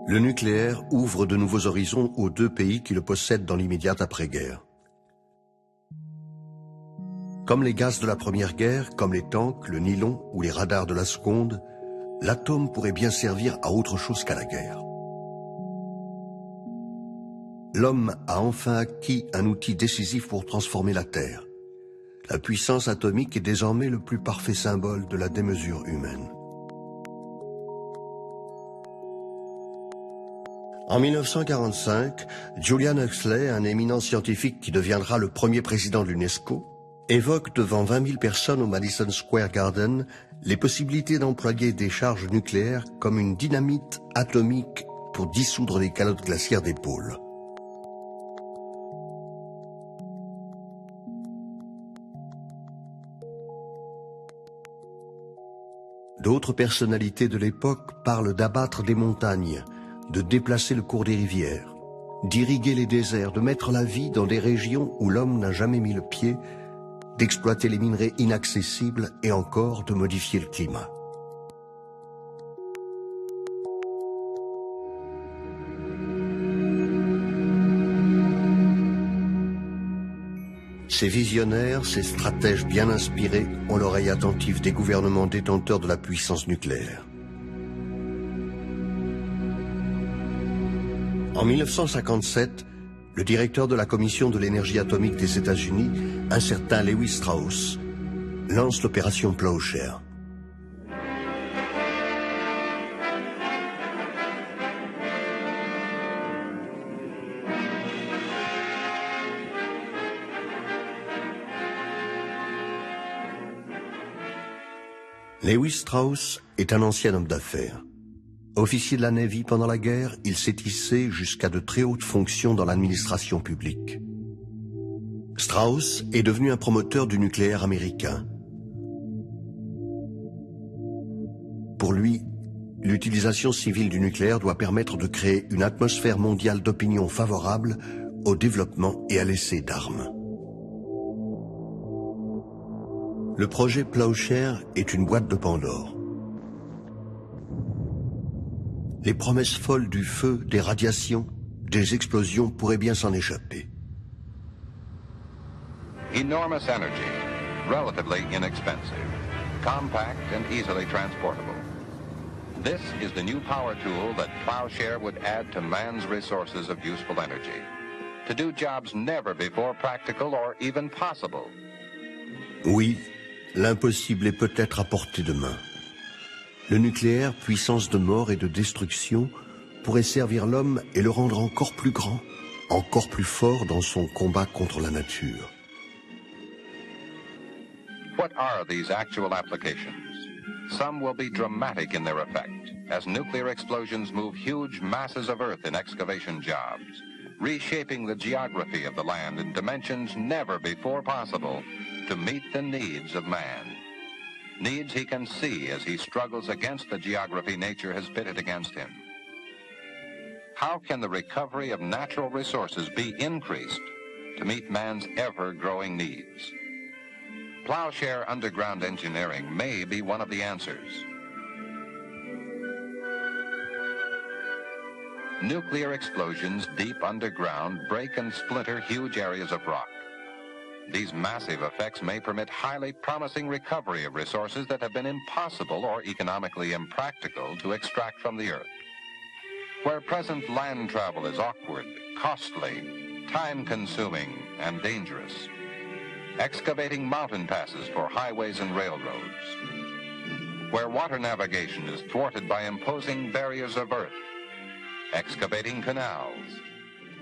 Le nucléaire ouvre de nouveaux horizons aux deux pays qui le possèdent dans l'immédiate après-guerre. Comme les gaz de la Première Guerre, comme les tanks, le nylon ou les radars de la Seconde, l'atome pourrait bien servir à autre chose qu'à la guerre. L'homme a enfin acquis un outil décisif pour transformer la Terre. La puissance atomique est désormais le plus parfait symbole de la démesure humaine. En 1945, Julian Huxley, un éminent scientifique qui deviendra le premier président de l'UNESCO, évoque devant 20 000 personnes au Madison Square Garden les possibilités d'employer des charges nucléaires comme une dynamite atomique pour dissoudre les calottes glaciaires des pôles. D'autres personnalités de l'époque parlent d'abattre des montagnes, de déplacer le cours des rivières, d'irriguer les déserts, de mettre la vie dans des régions où l'homme n'a jamais mis le pied, d'exploiter les minerais inaccessibles et encore de modifier le climat. Ces visionnaires, ces stratèges bien inspirés ont l'oreille attentive des gouvernements détenteurs de la puissance nucléaire. En 1957, le directeur de la Commission de l'énergie atomique des États-Unis, un certain Lewis Strauss, lance l'opération Plowshare. Lewis Strauss est un ancien homme d'affaires. Officier de la Navy pendant la guerre, il s'est hissé jusqu'à de très hautes fonctions dans l'administration publique. Strauss est devenu un promoteur du nucléaire américain. Pour lui, l'utilisation civile du nucléaire doit permettre de créer une atmosphère mondiale d'opinion favorable au développement et à l'essai d'armes. Le projet Plowshare est une boîte de Pandore. Les promesses folles du feu, des radiations, des explosions pourraient bien s'en échapper. Enormous energy, relatively inexpensive, compact and easily transportable. This is the new power tool that Plowshare would add to man's resources of useful energy, to do jobs never before practical or even possible. Oui, l'impossible est peut-être à portée de main. Le nucléaire, puissance de mort et de destruction, pourrait servir l'homme et le rendre encore plus grand, encore plus fort dans son combat contre la nature. What are these actual applications? Some will be dramatic in their effect, as nuclear explosions move huge masses of earth in excavation jobs, reshaping the geography of the land in dimensions never before possible to meet the needs of man. Needs he can see as he struggles against the geography nature has pitted against him. How can the recovery of natural resources be increased to meet man's ever-growing needs? Plowshare underground engineering may be one of the answers. Nuclear explosions deep underground break and splinter huge areas of rock. These massive effects may permit highly promising recovery of resources that have been impossible or economically impractical to extract from the earth. Where present land travel is awkward, costly, time-consuming, and dangerous. Excavating mountain passes for highways and railroads. Where water navigation is thwarted by imposing barriers of earth. Excavating canals.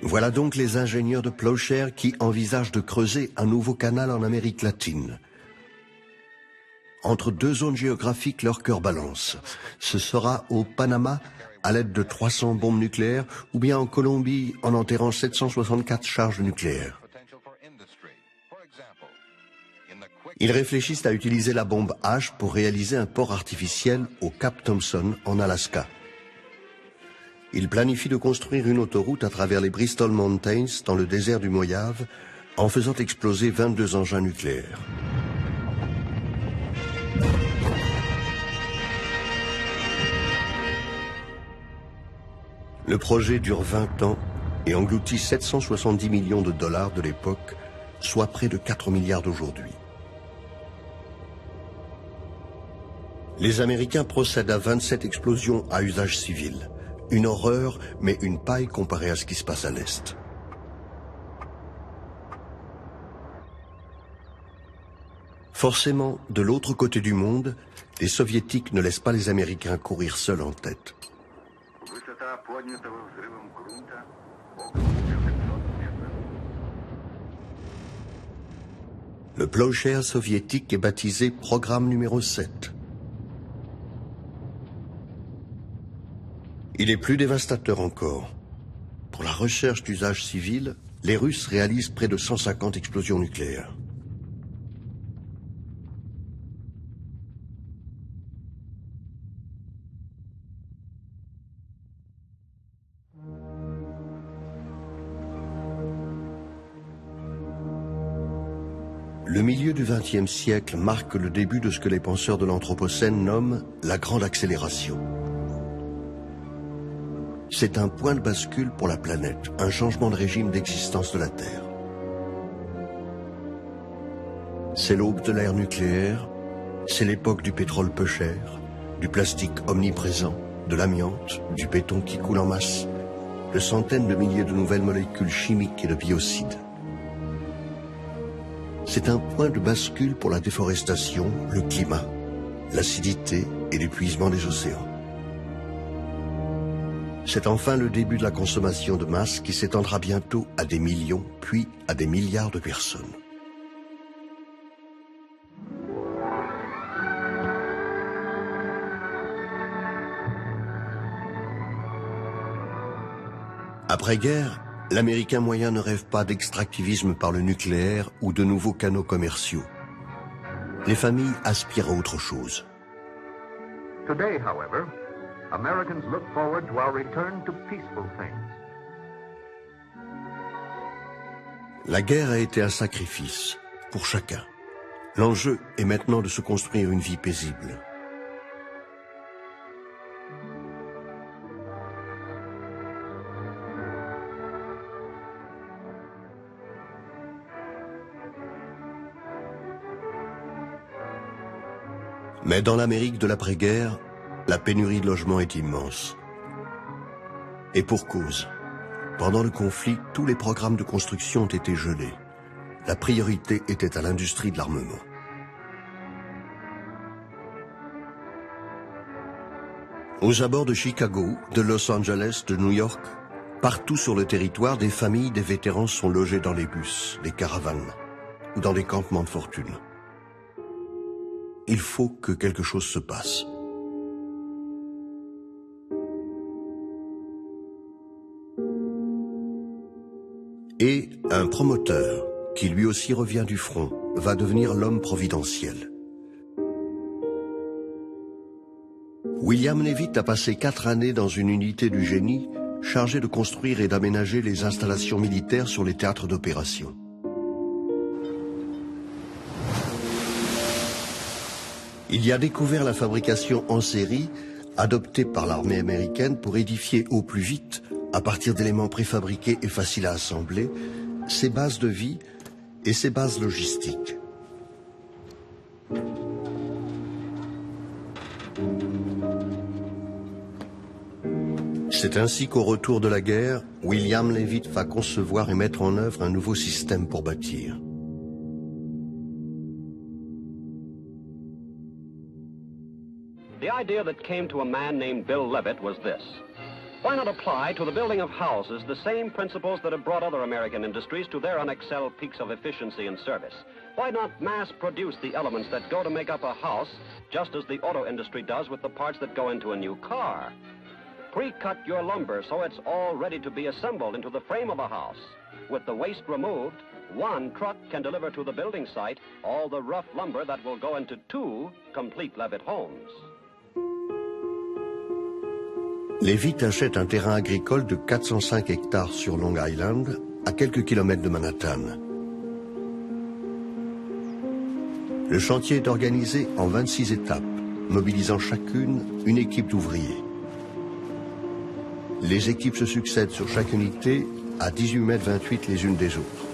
Voilà donc les ingénieurs de Plowshare qui envisagent de creuser un nouveau canal en Amérique latine. Entre deux zones géographiques, leur cœur balance. Ce sera au Panama, à l'aide de 300 bombes nucléaires, ou bien en Colombie, en enterrant 764 charges nucléaires. Ils réfléchissent à utiliser la bombe H pour réaliser un port artificiel au Cap Thompson, en Alaska. Ils planifient de construire une autoroute à travers les Bristol Mountains, dans le désert du Mojave, en faisant exploser 22 engins nucléaires. Le projet dure 20 ans et engloutit 770 millions de dollars de l'époque, soit près de 4 milliards d'aujourd'hui. Les Américains procèdent à 27 explosions à usage civil. Une horreur, mais une paille comparée à ce qui se passe à l'Est. Forcément, de l'autre côté du monde, les Soviétiques ne laissent pas les Américains courir seuls en tête. Le Plowshare soviétique est baptisé Programme numéro 7. Il est plus dévastateur encore. Pour la recherche d'usage civil, les Russes réalisent près de 150 explosions nucléaires. Le milieu du XXe siècle marque le début de ce que les penseurs de l'Anthropocène nomment la grande accélération. C'est un point de bascule pour la planète, un changement de régime d'existence de la Terre. C'est l'aube de l'ère nucléaire, c'est l'époque du pétrole peu cher, du plastique omniprésent, de l'amiante, du béton qui coule en masse. de centaines de milliers de nouvelles molécules chimiques et de biocides. C'est un point de bascule pour la déforestation, le climat, l'acidité et l'épuisement des océans. C'est enfin le début de la consommation de masse qui s'étendra bientôt à des millions, puis à des milliards de personnes. Après-guerre, l'Américain moyen ne rêve pas d'extractivisme par le nucléaire ou de nouveaux canaux commerciaux. Les familles aspirent à autre chose. Today, however, Americans look forward to our return to peaceful things. La guerre a été un sacrifice pour chacun. L'enjeu est maintenant de se construire une vie paisible. Mais dans l'Amérique de l'après-guerre, la pénurie de logements est immense. Et pour cause. Pendant le conflit, tous les programmes de construction ont été gelés. La priorité était à l'industrie de l'armement. Aux abords de Chicago, de Los Angeles, de New York, partout sur le territoire, des familles des vétérans sont logées dans les bus, les caravanes ou dans des campements de fortune. Il faut que quelque chose se passe. Et un promoteur, qui lui aussi revient du front, va devenir l'homme providentiel. William Leavitt a passé 4 années dans une unité du génie chargée de construire et d'aménager les installations militaires sur les théâtres d'opération. Il y a découvert la fabrication en série adoptée par l'armée américaine pour édifier au plus vite, à partir d'éléments préfabriqués et faciles à assembler, ses bases de vie et ses bases logistiques. C'est ainsi qu'au retour de la guerre, William Leavitt va concevoir et mettre en œuvre un nouveau système pour bâtir. The idea that came to a man named Bill Leavitt was this. Why not apply to the building of houses the same principles that have brought other American industries to their unexcelled peaks of efficiency and service? Why not mass produce the elements that go to make up a house, just as the auto industry does with the parts that go into a new car? Pre-cut your lumber so it's all ready to be assembled into the frame of a house. With the waste removed, one truck can deliver to the building site all the rough lumber that will go into 2 complete Leavitt homes. Leavitt achète un terrain agricole de 405 hectares sur Long Island, à quelques kilomètres de Manhattan. Le chantier est organisé en 26 étapes, mobilisant chacune une équipe d'ouvriers. Les équipes se succèdent sur chaque unité à 18,28 mètres les unes des autres.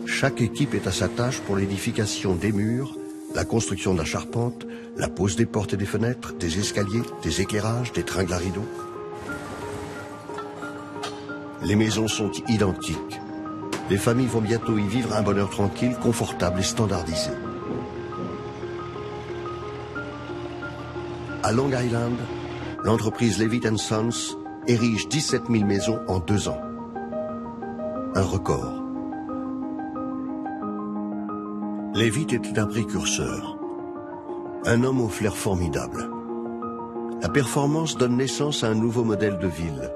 Chaque équipe est à sa tâche pour l'édification des murs, la construction de la charpente, la pose des portes et des fenêtres, des escaliers, des éclairages, des tringles à rideaux. Les maisons sont identiques. Les familles vont bientôt y vivre un bonheur tranquille, confortable et standardisé. À Long Island, l'entreprise Leavitt & Sons érige 17 000 maisons en 2 ans. Un record. Leavitt était un précurseur, un homme au flair formidable. La performance donne naissance à un nouveau modèle de ville,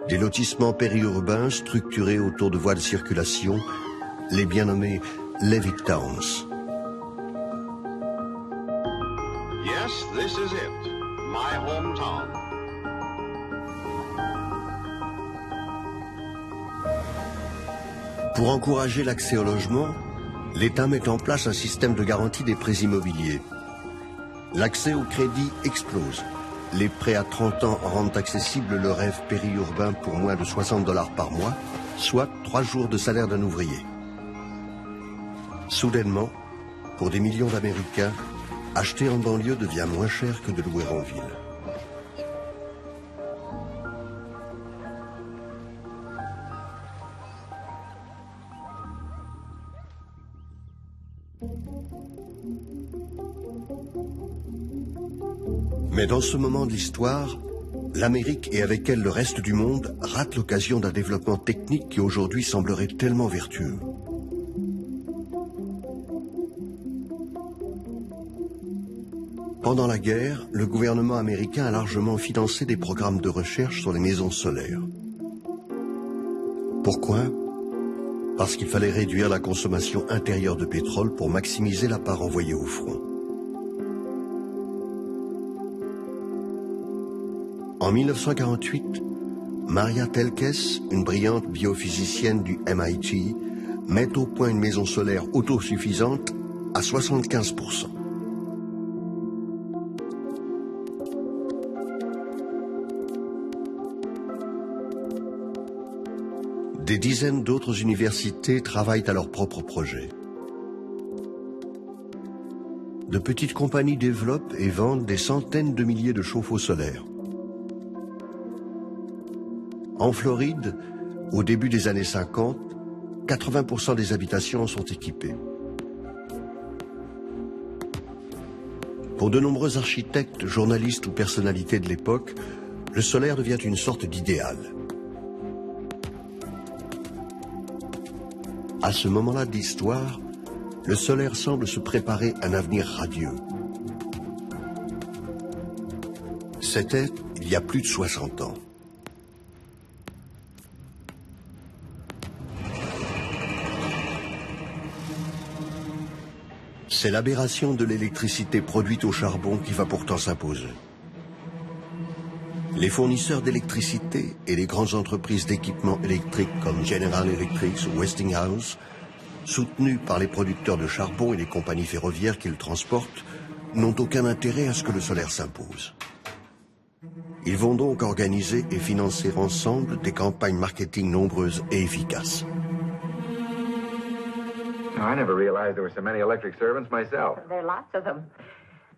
des lotissements périurbains structurés autour de voies de circulation, les bien nommés Leavitt Towns. Yes, this is it, my hometown. Pour encourager l'accès au logement, l'État met en place un système de garantie des prêts immobiliers. L'accès au crédit explose. Les prêts à 30 ans rendent accessible le rêve périurbain pour moins de $60 par mois, soit 3 jours de salaire d'un ouvrier. Soudainement, pour des millions d'Américains, acheter en banlieue devient moins cher que de louer en ville. Mais dans ce moment de l'histoire, l'Amérique et avec elle le reste du monde ratent l'occasion d'un développement technique qui aujourd'hui semblerait tellement vertueux. Pendant la guerre, le gouvernement américain a largement financé des programmes de recherche sur les maisons solaires. Pourquoi? Parce qu'il fallait réduire la consommation intérieure de pétrole pour maximiser la part envoyée au front. En 1948, Maria Telkes, une brillante biophysicienne du MIT, met au point une maison solaire autosuffisante à 75%. Des dizaines d'autres universités travaillent à leurs propres projets. De petites compagnies développent et vendent des centaines de milliers de chauffe-eau solaires. En Floride, au début des années 50, 80% des habitations sont équipées. Pour de nombreux architectes, journalistes ou personnalités de l'époque, le solaire devient une sorte d'idéal. À ce moment-là de l'histoire, le solaire semble se préparer un avenir radieux. C'était il y a plus de 60 ans. C'est l'aberration de l'électricité produite au charbon qui va pourtant s'imposer. Les fournisseurs d'électricité et les grandes entreprises d'équipements électriques comme General Electric ou Westinghouse, soutenus par les producteurs de charbon et les compagnies ferroviaires qui le transportent, n'ont aucun intérêt à ce que le solaire s'impose. Ils vont donc organiser et financer ensemble des campagnes marketing nombreuses et efficaces. I never realized there were so many electric servants myself. There are lots of them.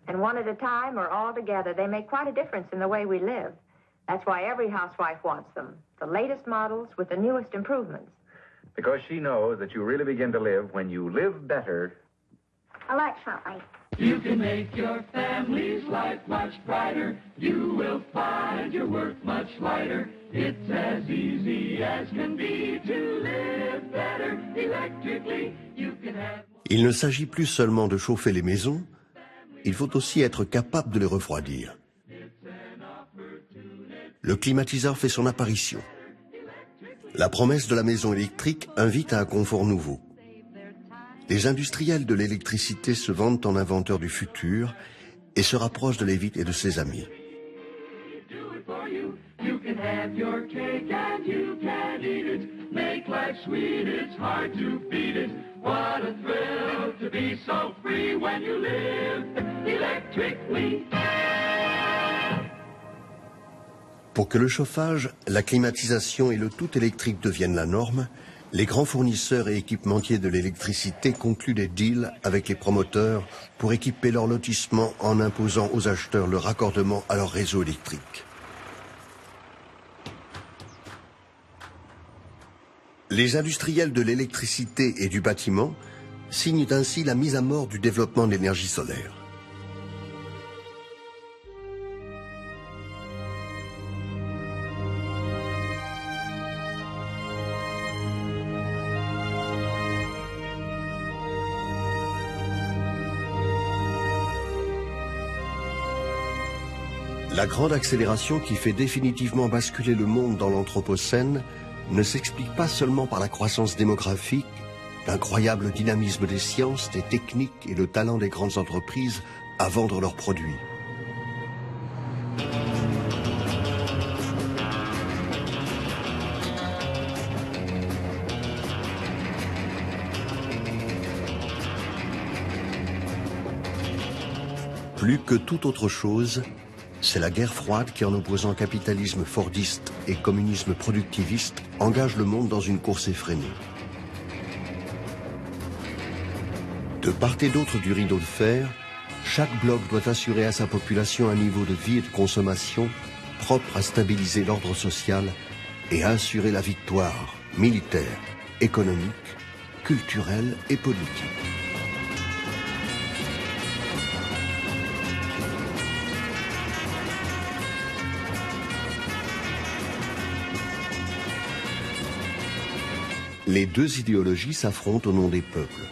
And one at a time or all together, they make quite a difference in the way we live. That's why every housewife wants them. The latest models with the newest improvements. Because she knows that you really begin to live when you live better. Electrically. You can make your family's life much brighter. You will find your work much lighter. It's as easy as can be to live better electrically. You can have... Il ne s'agit plus seulement de chauffer les maisons, il faut aussi être capable de les refroidir. Le climatiseur fait son apparition. La promesse de la maison électrique invite à un confort nouveau. Les industriels de l'électricité se vendent en inventeurs du futur et se rapprochent de Leavitt et de ses amis. You can have your cake and you can eat it. Make life sweet, it's hard to beat it. What a thrill to be so free when you live electrically. Pour que le chauffage, la climatisation et le tout électrique deviennent la norme, les grands fournisseurs et équipementiers de l'électricité concluent des deals avec les promoteurs pour équiper leurs lotissements en imposant aux acheteurs le raccordement à leur réseau électrique. Les industriels de l'électricité et du bâtiment signent ainsi la mise à mort du développement de l'énergie solaire. La grande accélération qui fait définitivement basculer le monde dans l'Anthropocène ne s'explique pas seulement par la croissance démographique, l'incroyable dynamisme des sciences, des techniques et le talent des grandes entreprises à vendre leurs produits. Plus que toute autre chose, c'est la guerre froide qui, en opposant capitalisme fordiste et communisme productiviste, engage le monde dans une course effrénée. De part et d'autre du rideau de fer, chaque bloc doit assurer à sa population un niveau de vie et de consommation propre à stabiliser l'ordre social et à assurer la victoire militaire, économique, culturelle et politique. Les deux idéologies s'affrontent au nom des peuples.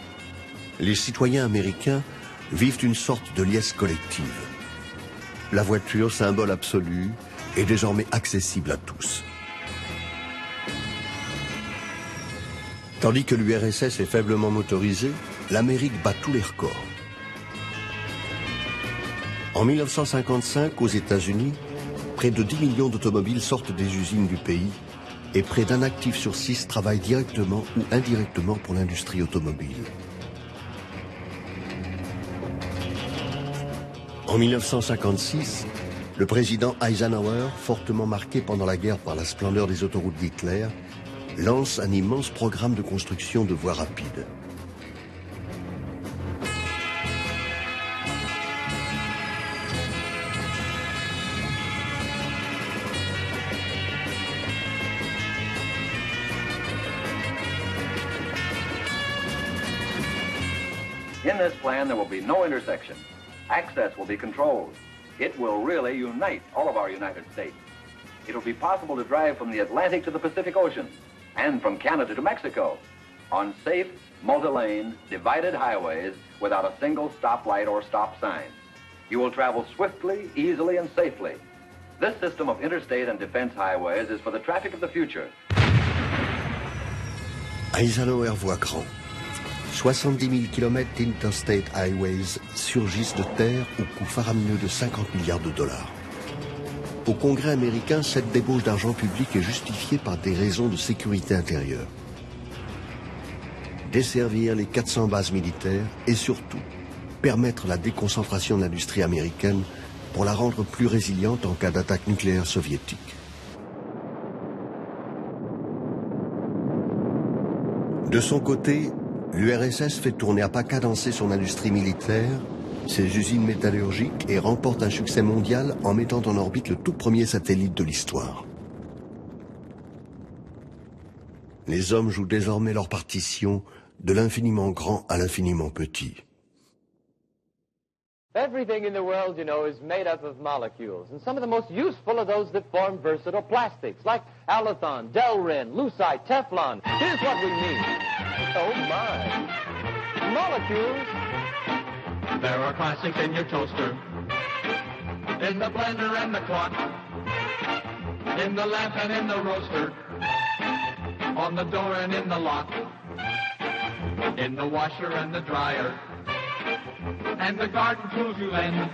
Les citoyens américains vivent une sorte de liesse collective. La voiture, symbole absolu, est désormais accessible à tous. Tandis que l'URSS est faiblement motorisée, l'Amérique bat tous les records. En 1955, aux États-Unis, près de 10 millions d'automobiles sortent des usines du pays et près d'un actif sur 6 travaille directement ou indirectement pour l'industrie automobile. En 1956, le président Eisenhower, fortement marqué pendant la guerre par la splendeur des autoroutes d'Hitler, lance un immense programme de construction de voies rapides. In this plan, there will be no intersection. Access will be controlled. It will really unite all of our United States. It will be possible to drive from the Atlantic to the Pacific Ocean and from Canada to Mexico on safe, multi-lane, divided highways without a single stoplight or stop sign. You will travel swiftly, easily, and safely. This system of interstate and defense highways is for the traffic of the future. Eisenhower voit grand. 70 000 km d'Interstate Highways surgissent de terre au coût faramineux de 50 milliards de dollars. Au Congrès américain, cette débauche d'argent public est justifiée par des raisons de sécurité intérieure. Desservir les 400 bases militaires et surtout permettre la déconcentration de l'industrie américaine pour la rendre plus résiliente en cas d'attaque nucléaire soviétique. De son côté, l'URSS fait tourner à pas cadencé son industrie militaire, ses usines métallurgiques et remporte un succès mondial en mettant en orbite le tout premier satellite de l'histoire. Les hommes jouent désormais leur partition de l'infiniment grand à l'infiniment petit. Everything in the world, you know, is made up of molecules, and some of the most useful are those that form versatile plastics, like Alathon, Delrin, Lucite, Teflon. Here's what we need. Oh, my. Molecules. There are classics in your toaster, in the blender and the clock, in the lamp and in the roaster, on the door and in the lock, in the washer and the dryer, and the garden tools you lend,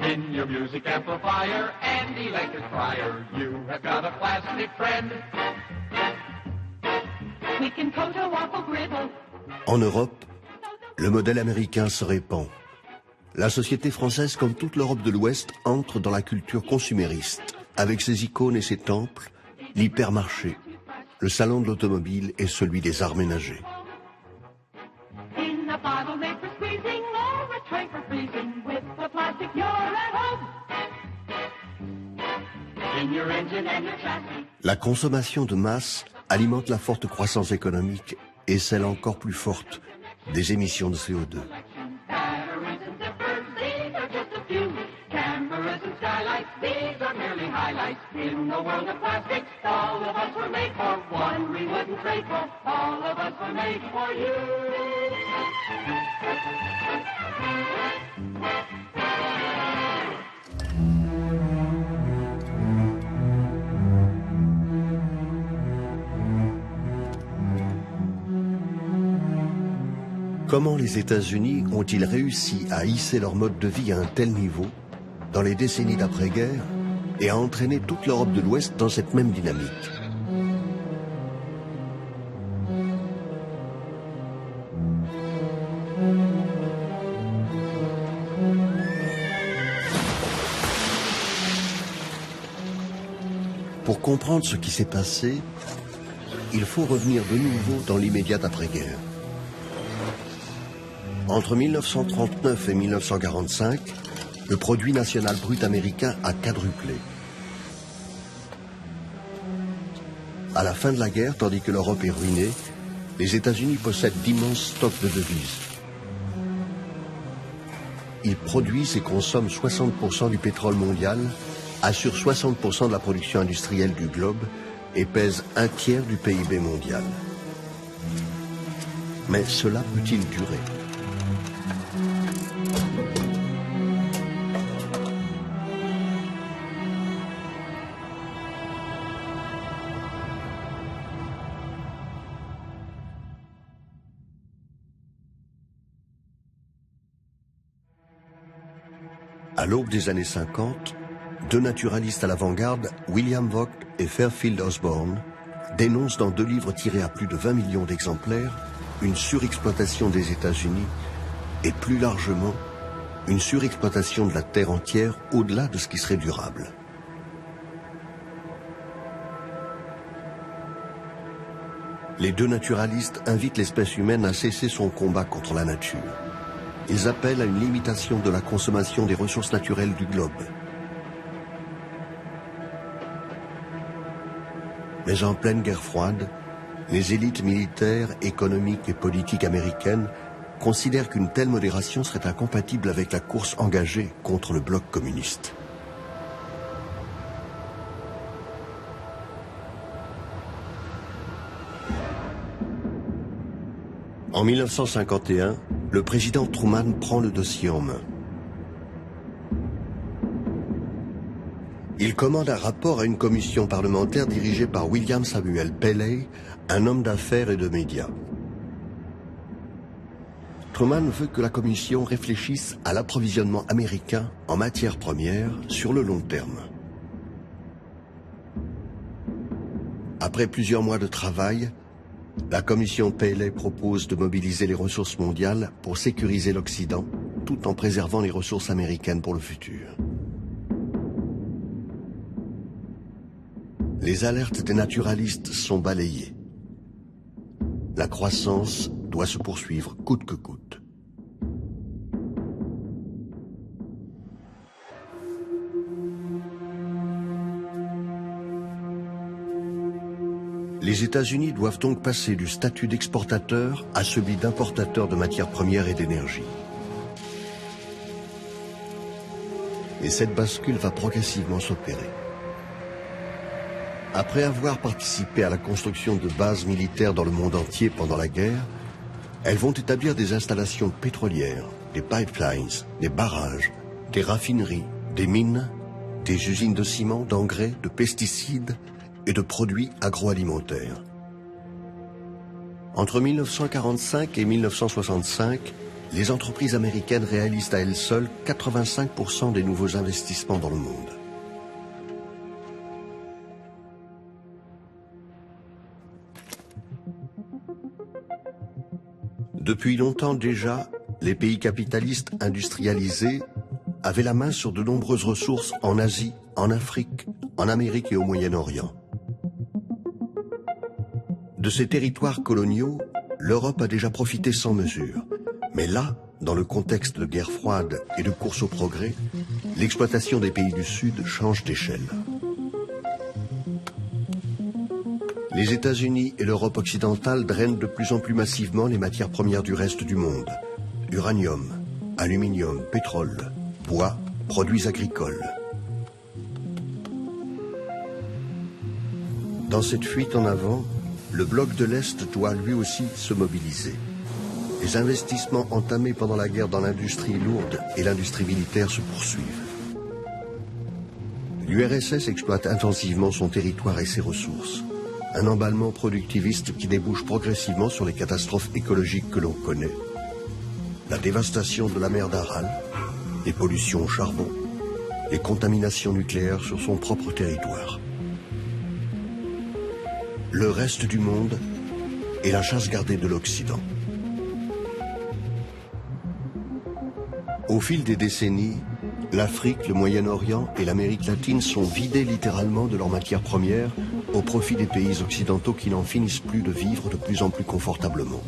in your music amplifier and electric fryer. You have got a plastic friend. We can coat a waffle griddle. En Europe, le modèle américain se répand. La société française, comme toute l'Europe de l'Ouest, entre dans la culture consumériste, avec ses icônes et ses temples, l'hypermarché, le salon de l'automobile et celui des arts ménagers. In a bottle made for squeezing or a tray for freezing, with the plastic you're at home. In your engine and your chassis. La consommation de masse alimente la forte croissance économique et celle encore plus forte des émissions de CO2. Batteries and zippers, these are just a few. Cameras and skylights, these are merely highlights. In the world of plastics, all of us were made for one we wouldn't trade for. All of us were made for you. Comment les États-Unis ont-ils réussi à hisser leur mode de vie à un tel niveau, dans les décennies d'après-guerre, et à entraîner toute l'Europe de l'Ouest dans cette même dynamique? Pour comprendre ce qui s'est passé, il faut revenir de nouveau dans l'immédiate après-guerre. Entre 1939 et 1945, le produit national brut américain a quadruplé. À la fin de la guerre, tandis que l'Europe est ruinée, les États-Unis possèdent d'immenses stocks de devises. Ils produisent et consomment 60% du pétrole mondial, assurent 60% de la production industrielle du globe et pèse un tiers du PIB mondial. Mais cela peut-il durer ? À l'aube des années 50, deux naturalistes à l'avant-garde, William Vogt et Fairfield Osborn, dénoncent dans deux livres tirés à plus de 20 millions d'exemplaires une surexploitation des États-Unis et plus largement une surexploitation de la terre entière au-delà de ce qui serait durable. Les deux naturalistes invitent l'espèce humaine à cesser son combat contre la nature. Ils appellent à une limitation de la consommation des ressources naturelles du globe. Mais en pleine guerre froide, les élites militaires, économiques et politiques américaines considèrent qu'une telle modération serait incompatible avec la course engagée contre le bloc communiste. En 1951, le président Truman prend le dossier en main. Il commande un rapport à une commission parlementaire dirigée par William Samuel Paley, un homme d'affaires et de médias. Truman veut que la commission réfléchisse à l'approvisionnement américain en matières premières sur le long terme. Après plusieurs mois de travail, la commission Paley propose de mobiliser les ressources mondiales pour sécuriser l'Occident, tout en préservant les ressources américaines pour le futur. Les alertes des naturalistes sont balayées. La croissance doit se poursuivre coûte que coûte. Les États-Unis doivent donc passer du statut d'exportateur à celui d'importateur de matières premières et d'énergie. Et cette bascule va progressivement s'opérer. Après avoir participé à la construction de bases militaires dans le monde entier pendant la guerre, elles vont établir des installations pétrolières, des pipelines, des barrages, des raffineries, des mines, des usines de ciment, d'engrais, de pesticides et de produits agroalimentaires. Entre 1945 et 1965, les entreprises américaines réalisent à elles seules 85% des nouveaux investissements dans le monde. Depuis longtemps déjà, les pays capitalistes industrialisés avaient la main sur de nombreuses ressources en Asie, en Afrique, en Amérique et au Moyen-Orient. De ces territoires coloniaux, l'Europe a déjà profité sans mesure. Mais là, dans le contexte de guerre froide et de course au progrès, l'exploitation des pays du Sud change d'échelle. Les États-Unis et l'Europe occidentale drainent de plus en plus massivement les matières premières du reste du monde. Uranium, aluminium, pétrole, bois, produits agricoles. Dans cette fuite en avant, le bloc de l'Est doit lui aussi se mobiliser. Les investissements entamés pendant la guerre dans l'industrie lourde et l'industrie militaire se poursuivent. L'URSS exploite intensivement son territoire et ses ressources. Un emballement productiviste qui débouche progressivement sur les catastrophes écologiques que l'on connaît. La dévastation de la mer d'Aral, les pollutions au charbon, les contaminations nucléaires sur son propre territoire. Le reste du monde est la chasse gardée de l'Occident. Au fil des décennies, l'Afrique, le Moyen-Orient et l'Amérique latine sont vidés littéralement de leurs matières premières au profit des pays occidentaux qui n'en finissent plus de vivre de plus en plus confortablement.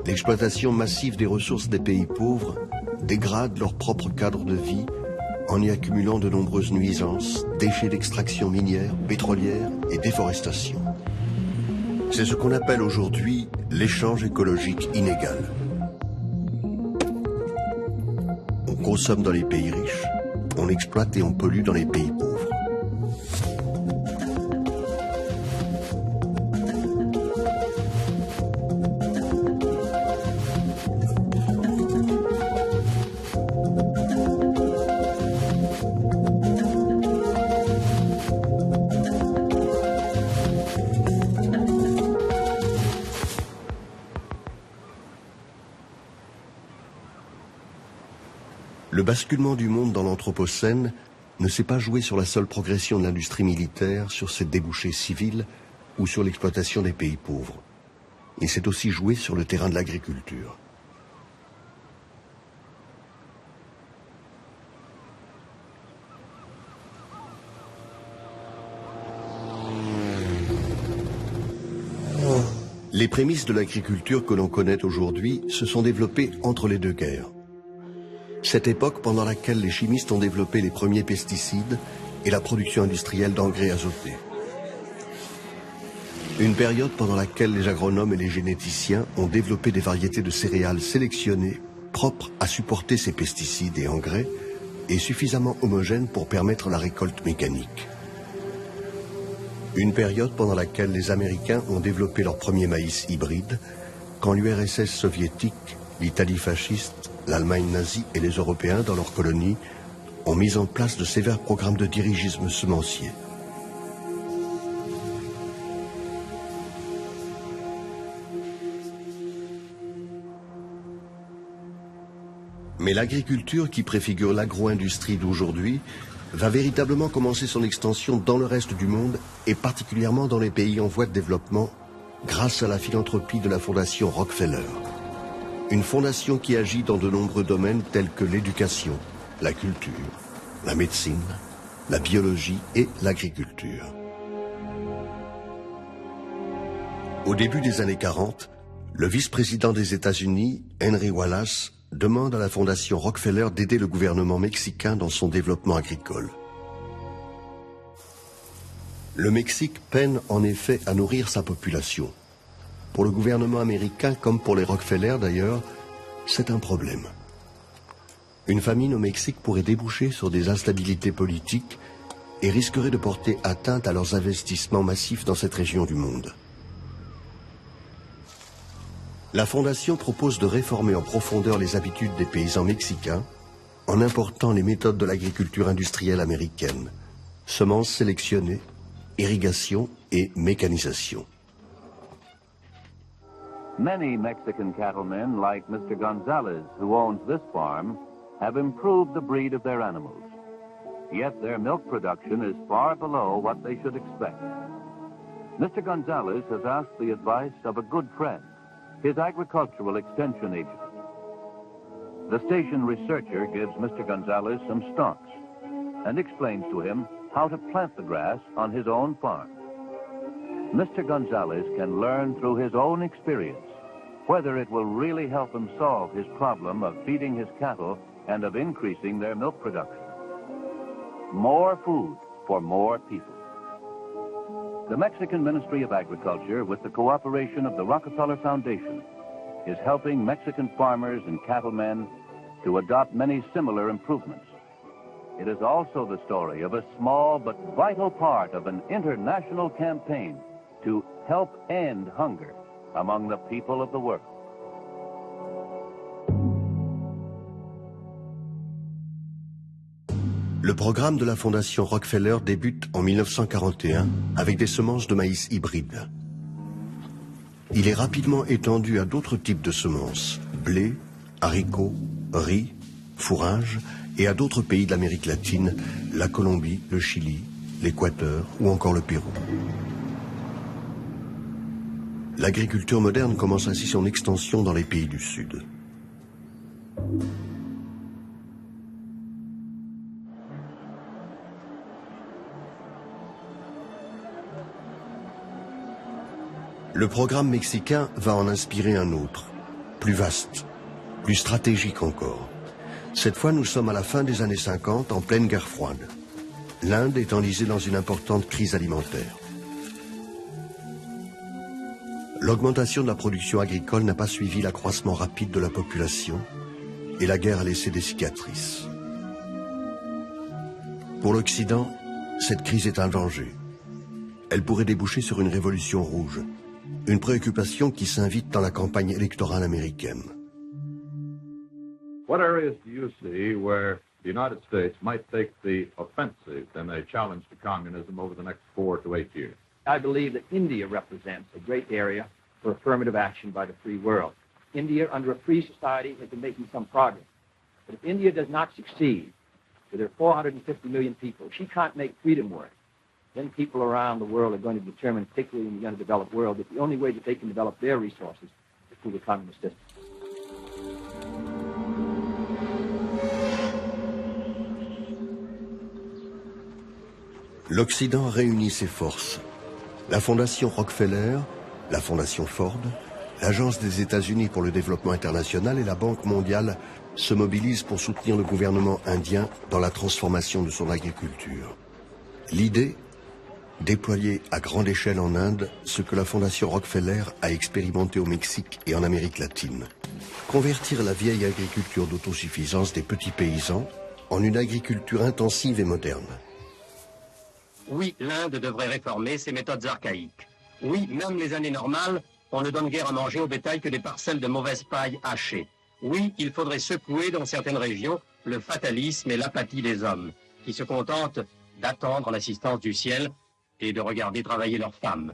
L'exploitation massive des ressources des pays pauvres dégrade leur propre cadre de vie en y accumulant de nombreuses nuisances, déchets d'extraction minière, pétrolière et déforestation. C'est ce qu'on appelle aujourd'hui l'échange écologique inégal. On consomme dans les pays riches, on exploite et on pollue dans les pays pauvres. Le basculement du monde dans l'Anthropocène ne s'est pas joué sur la seule progression de l'industrie militaire, sur ses débouchés civils ou sur l'exploitation des pays pauvres. Il s'est aussi joué sur le terrain de l'agriculture. Les prémices de l'agriculture que l'on connaît aujourd'hui se sont développées entre les deux guerres. Cette époque pendant laquelle les chimistes ont développé les premiers pesticides et la production industrielle d'engrais azotés. Une période pendant laquelle les agronomes et les généticiens ont développé des variétés de céréales sélectionnées, propres à supporter ces pesticides et engrais, et suffisamment homogènes pour permettre la récolte mécanique. Une période pendant laquelle les Américains ont développé leur premier maïs hybride, quand l'URSS soviétique, l'Italie fasciste, l'Allemagne nazie et les Européens dans leurs colonies ont mis en place de sévères programmes de dirigisme semencier. Mais l'agriculture qui préfigure l'agro-industrie d'aujourd'hui va véritablement commencer son extension dans le reste du monde et particulièrement dans les pays en voie de développement grâce à la philanthropie de la fondation Rockefeller. Une fondation qui agit dans de nombreux domaines tels que l'éducation, la culture, la médecine, la biologie et l'agriculture. Au début des années 40, le vice-président des États-Unis, Henry Wallace, demande à la fondation Rockefeller d'aider le gouvernement mexicain dans son développement agricole. Le Mexique peine en effet à nourrir sa population. Pour le gouvernement américain, comme pour les Rockefeller d'ailleurs, c'est un problème. Une famine au Mexique pourrait déboucher sur des instabilités politiques et risquerait de porter atteinte à leurs investissements massifs dans cette région du monde. La Fondation propose de réformer en profondeur les habitudes des paysans mexicains en important les méthodes de l'agriculture industrielle américaine, semences sélectionnées, irrigation et mécanisation. Many Mexican cattlemen, like Mr. Gonzalez, who owns this farm, have improved the breed of their animals. Yet their milk production is far below what they should expect. Mr. Gonzalez has asked the advice of a good friend, his agricultural extension agent. The station researcher gives Mr. Gonzalez some stalks and explains to him how to plant the grass on his own farm. Mr. Gonzalez can learn through his own experience whether it will really help him solve his problem of feeding his cattle and of increasing their milk production. More food for more people. The Mexican Ministry of Agriculture, with the cooperation of the Rockefeller Foundation, is helping Mexican farmers and cattlemen to adopt many similar improvements. It is also the story of a small but vital part of an international campaign to help end hunger among the people of the world. Le programme de la Fondation Rockefeller débute en 1941 avec des semences de maïs hybrides. Il est rapidement étendu à d'autres types de semences, blé, haricots, riz, fourrage, et à d'autres pays de l'Amérique latine, la Colombie, le Chili, l'Équateur ou encore le Pérou. L'agriculture moderne commence ainsi son extension dans les pays du Sud. Le programme mexicain va en inspirer un autre, plus vaste, plus stratégique encore. Cette fois, nous sommes à la fin des années 50, en pleine guerre froide. L'Inde est enlisée dans une importante crise alimentaire. L'augmentation de la production agricole n'a pas suivi l'accroissement rapide de la population et la guerre a laissé des cicatrices. Pour l'Occident, cette crise est un danger. Elle pourrait déboucher sur une révolution rouge, une préoccupation qui s'invite dans la campagne électorale américaine. What areas do you see where the United States might take the offensive in a challenge to communism over the next 4 to 8 years? I believe that India represents a great area for affirmative action by the free world. India, under a free society, has been making some progress. But if India does not succeed, with their 450 million people, she can't make freedom work, then people around the world are going to determine, particularly in the underdeveloped world, that the only way that they can develop their resources is through the communist system. L'Occident réunit ses forces. La Fondation Rockefeller, la Fondation Ford, l'Agence des États-Unis pour le développement international et la Banque mondiale se mobilisent pour soutenir le gouvernement indien dans la transformation de son agriculture. L'idée, déployer à grande échelle en Inde ce que la Fondation Rockefeller a expérimenté au Mexique et en Amérique latine. Convertir la vieille agriculture d'autosuffisance des petits paysans en une agriculture intensive et moderne. Oui, l'Inde devrait réformer ses méthodes archaïques. Oui, même les années normales, on ne donne guère à manger au bétail que des parcelles de mauvaise paille hachées. Oui, il faudrait secouer dans certaines régions le fatalisme et l'apathie des hommes, qui se contentent d'attendre l'assistance du ciel et de regarder travailler leurs femmes.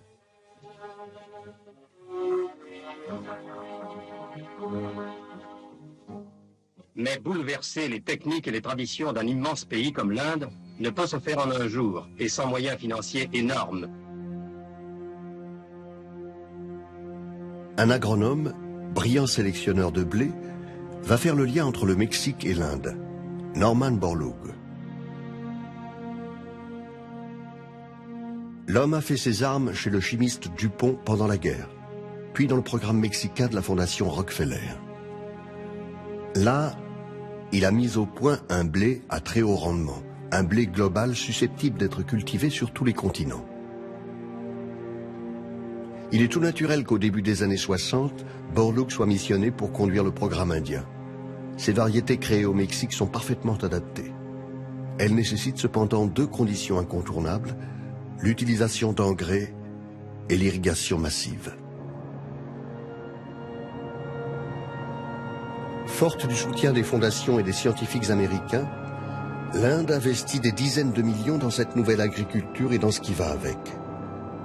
Mais bouleverser les techniques et les traditions d'un immense pays comme l'Inde ne peut se faire en un jour et sans moyens financiers énormes. Un agronome, brillant sélectionneur de blé, va faire le lien entre le Mexique et l'Inde. Norman Borlaug. L'homme a fait ses armes chez le chimiste Dupont pendant la guerre, puis dans le programme mexicain de la Fondation Rockefeller. Là, il a mis au point un blé à très haut rendement, un blé global susceptible d'être cultivé sur tous les continents. Il est tout naturel qu'au début des années 60, Borlaug soit missionné pour conduire le programme indien. Ces variétés créées au Mexique sont parfaitement adaptées. Elles nécessitent cependant deux conditions incontournables, l'utilisation d'engrais et l'irrigation massive. Forte du soutien des fondations et des scientifiques américains, l'Inde investit des dizaines de millions dans cette nouvelle agriculture et dans ce qui va avec.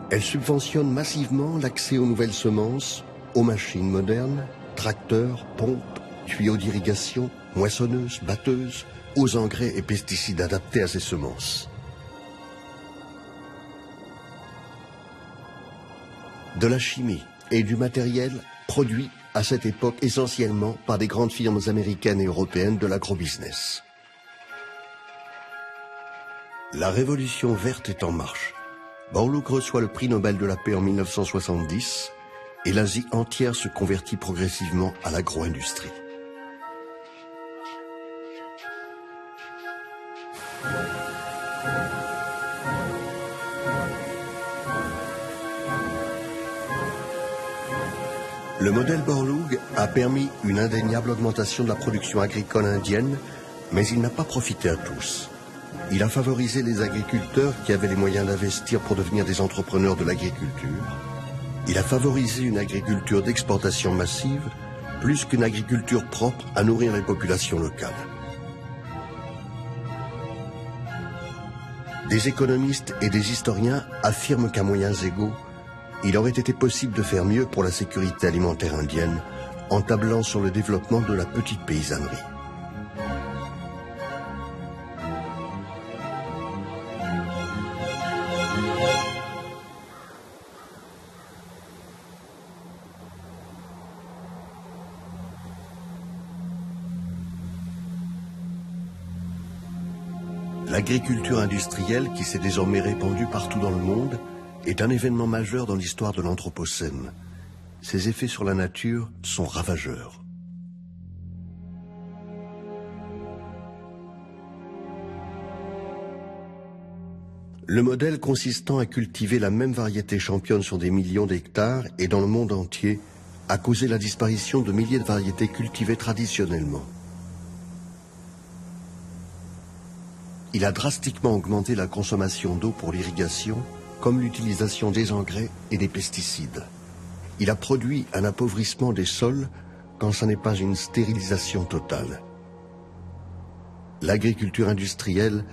Elle subventionne massivement l'accès aux nouvelles semences, aux machines modernes, tracteurs, pompes, tuyaux d'irrigation, moissonneuses, batteuses, aux engrais et pesticides adaptés à ces semences. De la chimie et du matériel produits à cette époque essentiellement par des grandes firmes américaines et européennes de l'agrobusiness. La révolution verte est en marche. Borlaug reçoit le prix Nobel de la paix en 1970 et l'Asie entière se convertit progressivement à l'agro-industrie. Le modèle Borlaug a permis une indéniable augmentation de la production agricole indienne, mais il n'a pas profité à tous. Il a favorisé les agriculteurs qui avaient les moyens d'investir pour devenir des entrepreneurs de l'agriculture. Il a favorisé une agriculture d'exportation massive, plus qu'une agriculture propre à nourrir les populations locales. Des économistes et des historiens affirment qu'à moyens égaux, il aurait été possible de faire mieux pour la sécurité alimentaire indienne en tablant sur le développement de la petite paysannerie. L'agriculture industrielle, qui s'est désormais répandue partout dans le monde, est un événement majeur dans l'histoire de l'Anthropocène. Ses effets sur la nature sont ravageurs. Le modèle consistant à cultiver la même variété championne sur des millions d'hectares et dans le monde entier a causé la disparition de milliers de variétés cultivées traditionnellement. Il a drastiquement augmenté la consommation d'eau pour l'irrigation, comme l'utilisation des engrais et des pesticides. Il a produit un appauvrissement des sols quand ce n'est pas une stérilisation totale. L'agriculture industrielle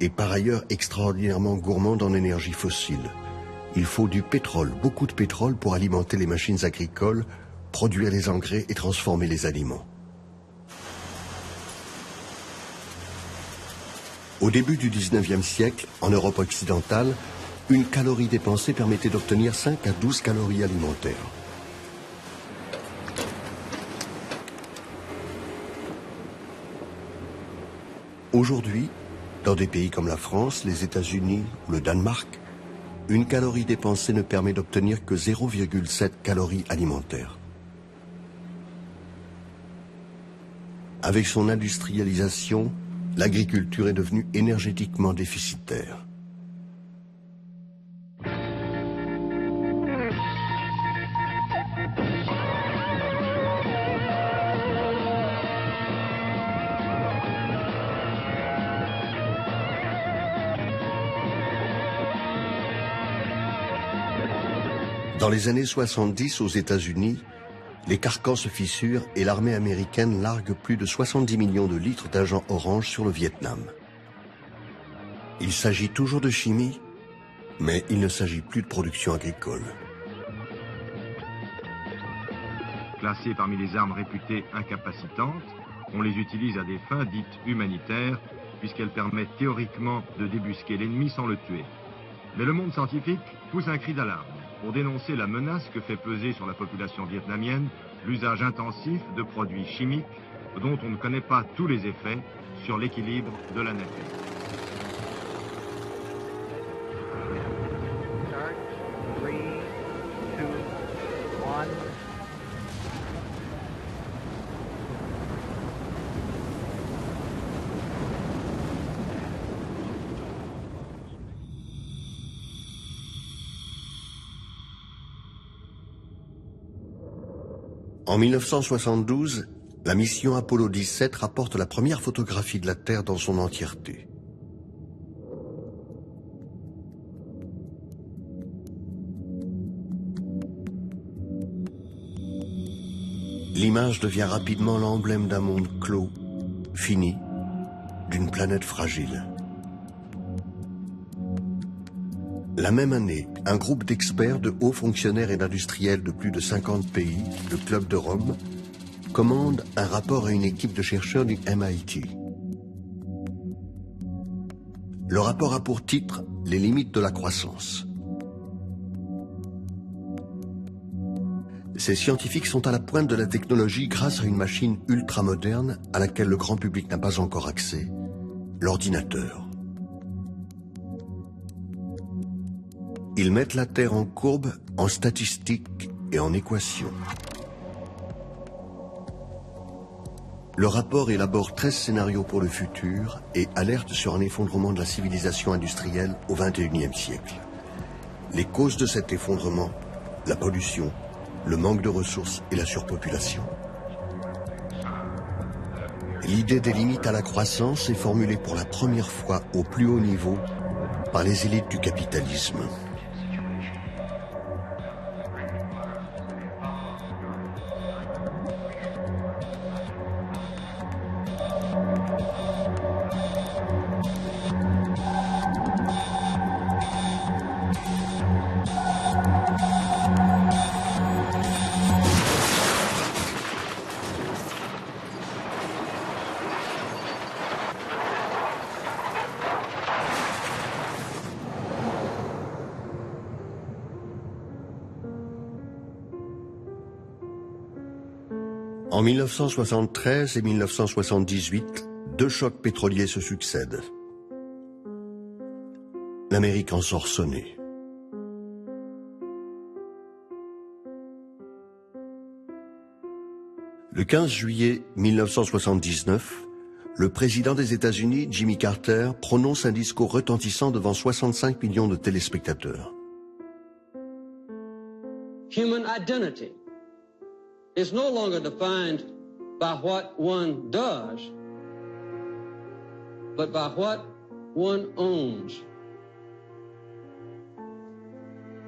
est par ailleurs extraordinairement gourmande en énergie fossile. Il faut du pétrole, beaucoup de pétrole pour alimenter les machines agricoles, produire les engrais et transformer les aliments. Au début du 19e siècle, en Europe occidentale, une calorie dépensée permettait d'obtenir 5 à 12 calories alimentaires. Aujourd'hui, dans des pays comme la France, les États-Unis ou le Danemark, une calorie dépensée ne permet d'obtenir que 0,7 calories alimentaires. Avec son industrialisation, l'agriculture est devenue énergétiquement déficitaire. Dans les années 70 aux États-Unis, les carcans se fissurent et l'armée américaine largue plus de 70 millions de litres d'agent orange sur le Vietnam. Il s'agit toujours de chimie, mais il ne s'agit plus de production agricole. Classées parmi les armes réputées incapacitantes, on les utilise à des fins dites humanitaires, puisqu'elles permettent théoriquement de débusquer l'ennemi sans le tuer. Mais le monde scientifique pousse un cri d'alarme pour dénoncer la menace que fait peser sur la population vietnamienne l'usage intensif de produits chimiques dont on ne connaît pas tous les effets sur l'équilibre de la nature. Start. 3, 2, 1. En 1972, la mission Apollo 17 rapporte la première photographie de la Terre dans son entièreté. L'image devient rapidement l'emblème d'un monde clos, fini, d'une planète fragile. La même année, un groupe d'experts, de hauts fonctionnaires et d'industriels de plus de 50 pays, le Club de Rome, commande un rapport à une équipe de chercheurs du MIT. Le rapport a pour titre « Les limites de la croissance ». Ces scientifiques sont à la pointe de la technologie grâce à une machine ultramoderne à laquelle le grand public n'a pas encore accès, l'ordinateur. Ils mettent la Terre en courbe, en statistiques et en équations. Le rapport élabore 13 scénarios pour le futur et alerte sur un effondrement de la civilisation industrielle au XXIe siècle. Les causes de cet effondrement, la pollution, le manque de ressources et la surpopulation. L'idée des limites à la croissance est formulée pour la première fois au plus haut niveau par les élites du capitalisme. En 1973 et 1978, deux chocs pétroliers se succèdent. L'Amérique en sort sonnée. Le 15 juillet 1979, le président des États-Unis, Jimmy Carter, prononce un discours retentissant devant 65 millions de téléspectateurs. Human identity is no longer defined by what one does, but by what one owns.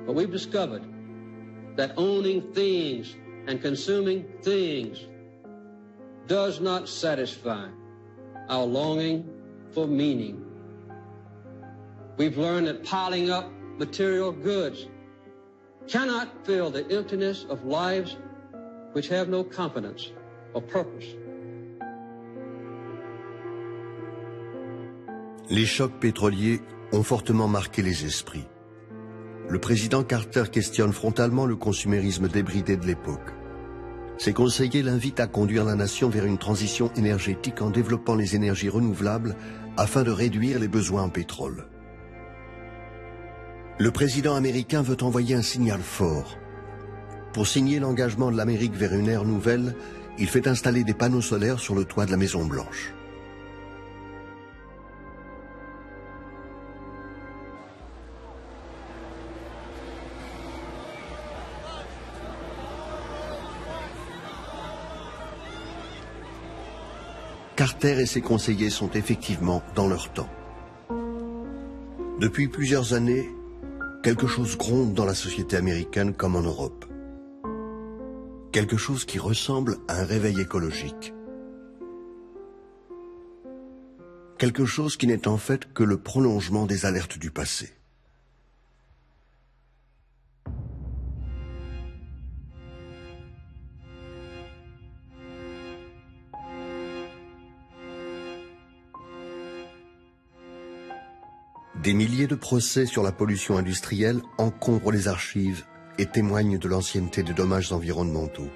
But we've discovered that owning things and consuming things does not satisfy our longing for meaning. We've learned that piling up material goods cannot fill the emptiness of lives which have no confidence or purpose. Les chocs pétroliers ont fortement marqué les esprits. Le président Carter questionne frontalement le consumérisme débridé de l'époque. Ses conseillers l'invitent à conduire la nation vers une transition énergétique en développant les énergies renouvelables afin de réduire les besoins en pétrole. Le président américain veut envoyer un signal fort. Pour signer l'engagement de l'Amérique vers une ère nouvelle, il fait installer des panneaux solaires sur le toit de la Maison-Blanche. Carter et ses conseillers sont effectivement dans leur temps. Depuis plusieurs années, quelque chose gronde dans la société américaine comme en Europe. Quelque chose qui ressemble à un réveil écologique. Quelque chose qui n'est en fait que le prolongement des alertes du passé. Des milliers de procès sur la pollution industrielle encombrent les archives et témoignent de l'ancienneté des dommages environnementaux.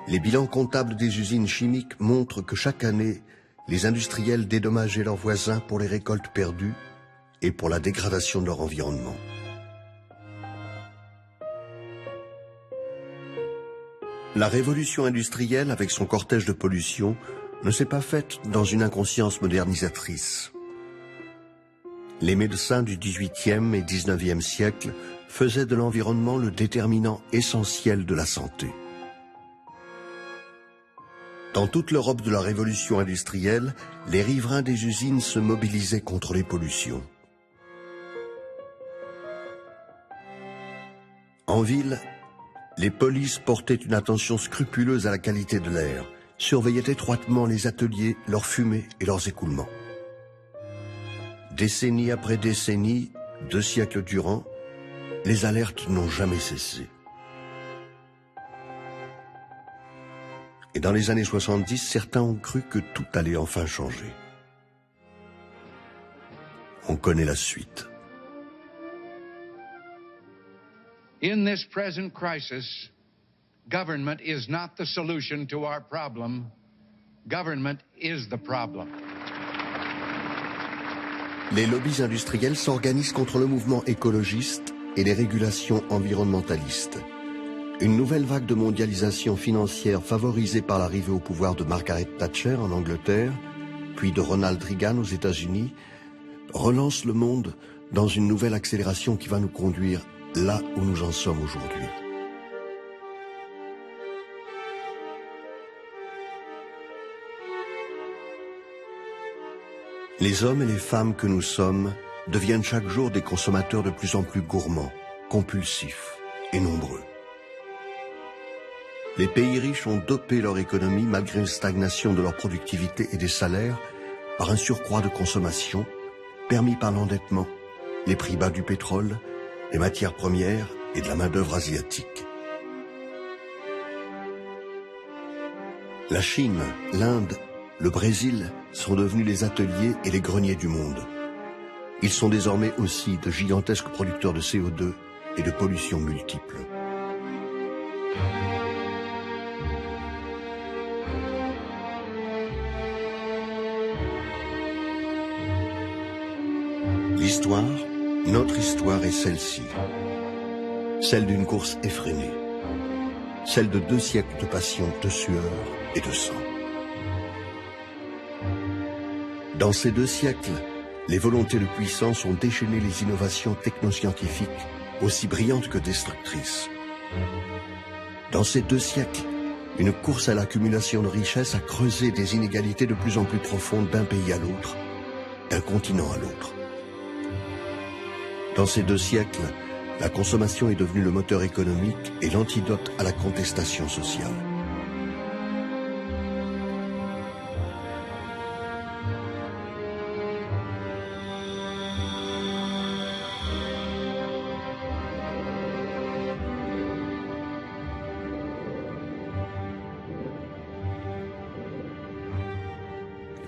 Les bilans comptables des usines chimiques montrent que chaque année, les industriels dédommageaient leurs voisins pour les récoltes perdues et pour la dégradation de leur environnement. La révolution industrielle, avec son cortège de pollution, ne s'est pas faite dans une inconscience modernisatrice. Les médecins du XVIIIe et XIXe siècle faisaient de l'environnement le déterminant essentiel de la santé. Dans toute l'Europe de la révolution industrielle, les riverains des usines se mobilisaient contre les pollutions. En ville, les polices portaient une attention scrupuleuse à la qualité de l'air, surveillaient étroitement les ateliers, leurs fumées et leurs écoulements. Décennie après décennie, 2 siècles durant, les alertes n'ont jamais cessé. Et dans les années 70, certains ont cru que tout allait enfin changer. On connaît la suite. In this present crisis, government is not the solution to our problem. Government is the problem. Les lobbies industriels s'organisent contre le mouvement écologiste et les régulations environnementalistes. Une nouvelle vague de mondialisation financière favorisée par l'arrivée au pouvoir de Margaret Thatcher en Angleterre, puis de Ronald Reagan aux États-Unis, relance le monde dans une nouvelle accélération qui va nous conduire là où nous en sommes aujourd'hui. Les hommes et les femmes que nous sommes deviennent chaque jour des consommateurs de plus en plus gourmands, compulsifs et nombreux. Les pays riches ont dopé leur économie malgré une stagnation de leur productivité et des salaires par un surcroît de consommation permis par l'endettement, les prix bas du pétrole, des matières premières et de la main-d'œuvre asiatique. La Chine, l'Inde, le Brésil sont devenus les ateliers et les greniers du monde. Ils sont désormais aussi de gigantesques producteurs de CO2 et de pollutions multiples. L'histoire, notre histoire est celle-ci. Celle d'une course effrénée. Celle de 2 siècles de passion, de sueur et de sang. Dans ces 2 siècles, les volontés de puissance ont déchaîné les innovations technoscientifiques, aussi brillantes que destructrices. Dans ces 2 siècles, une course à l'accumulation de richesses a creusé des inégalités de plus en plus profondes d'un pays à l'autre, d'un continent à l'autre. Dans ces 2 siècles, la consommation est devenue le moteur économique et l'antidote à la contestation sociale.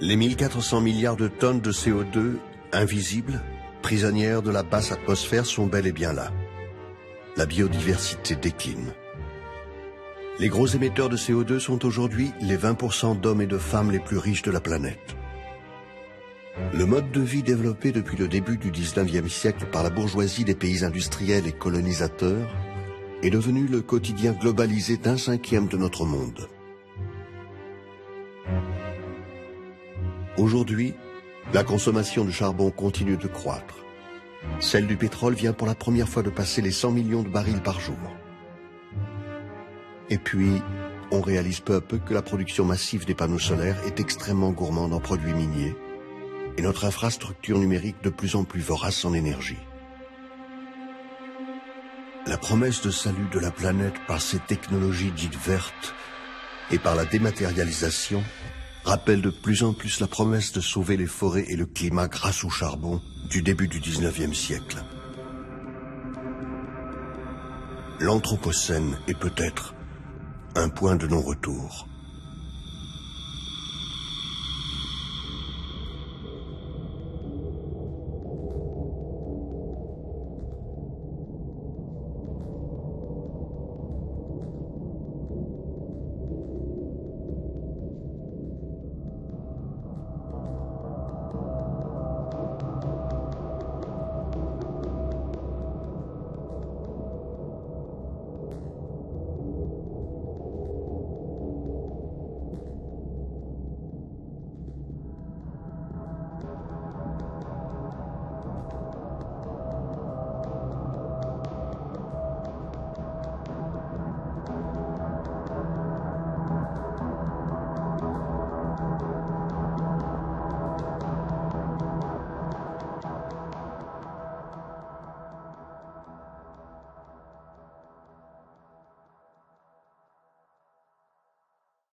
Les 1400 milliards de tonnes de CO2, invisibles, prisonnières de la basse atmosphère, sont bel et bien là. La biodiversité décline. Les gros émetteurs de CO2 sont aujourd'hui les 20% d'hommes et de femmes les plus riches de la planète. Le mode de vie développé depuis le début du 19e siècle par la bourgeoisie des pays industriels et colonisateurs est devenu le quotidien globalisé d'un cinquième de notre monde. Aujourd'hui, la consommation de charbon continue de croître. Celle du pétrole vient pour la première fois de passer les 100 millions de barils par jour. Et puis, on réalise peu à peu que la production massive des panneaux solaires est extrêmement gourmande en produits miniers et notre infrastructure numérique de plus en plus vorace en énergie. La promesse de salut de la planète par ces technologies dites vertes et par la dématérialisation rappelle de plus en plus la promesse de sauver les forêts et le climat grâce au charbon du début du 19e siècle. L'Anthropocène est peut-être un point de non-retour.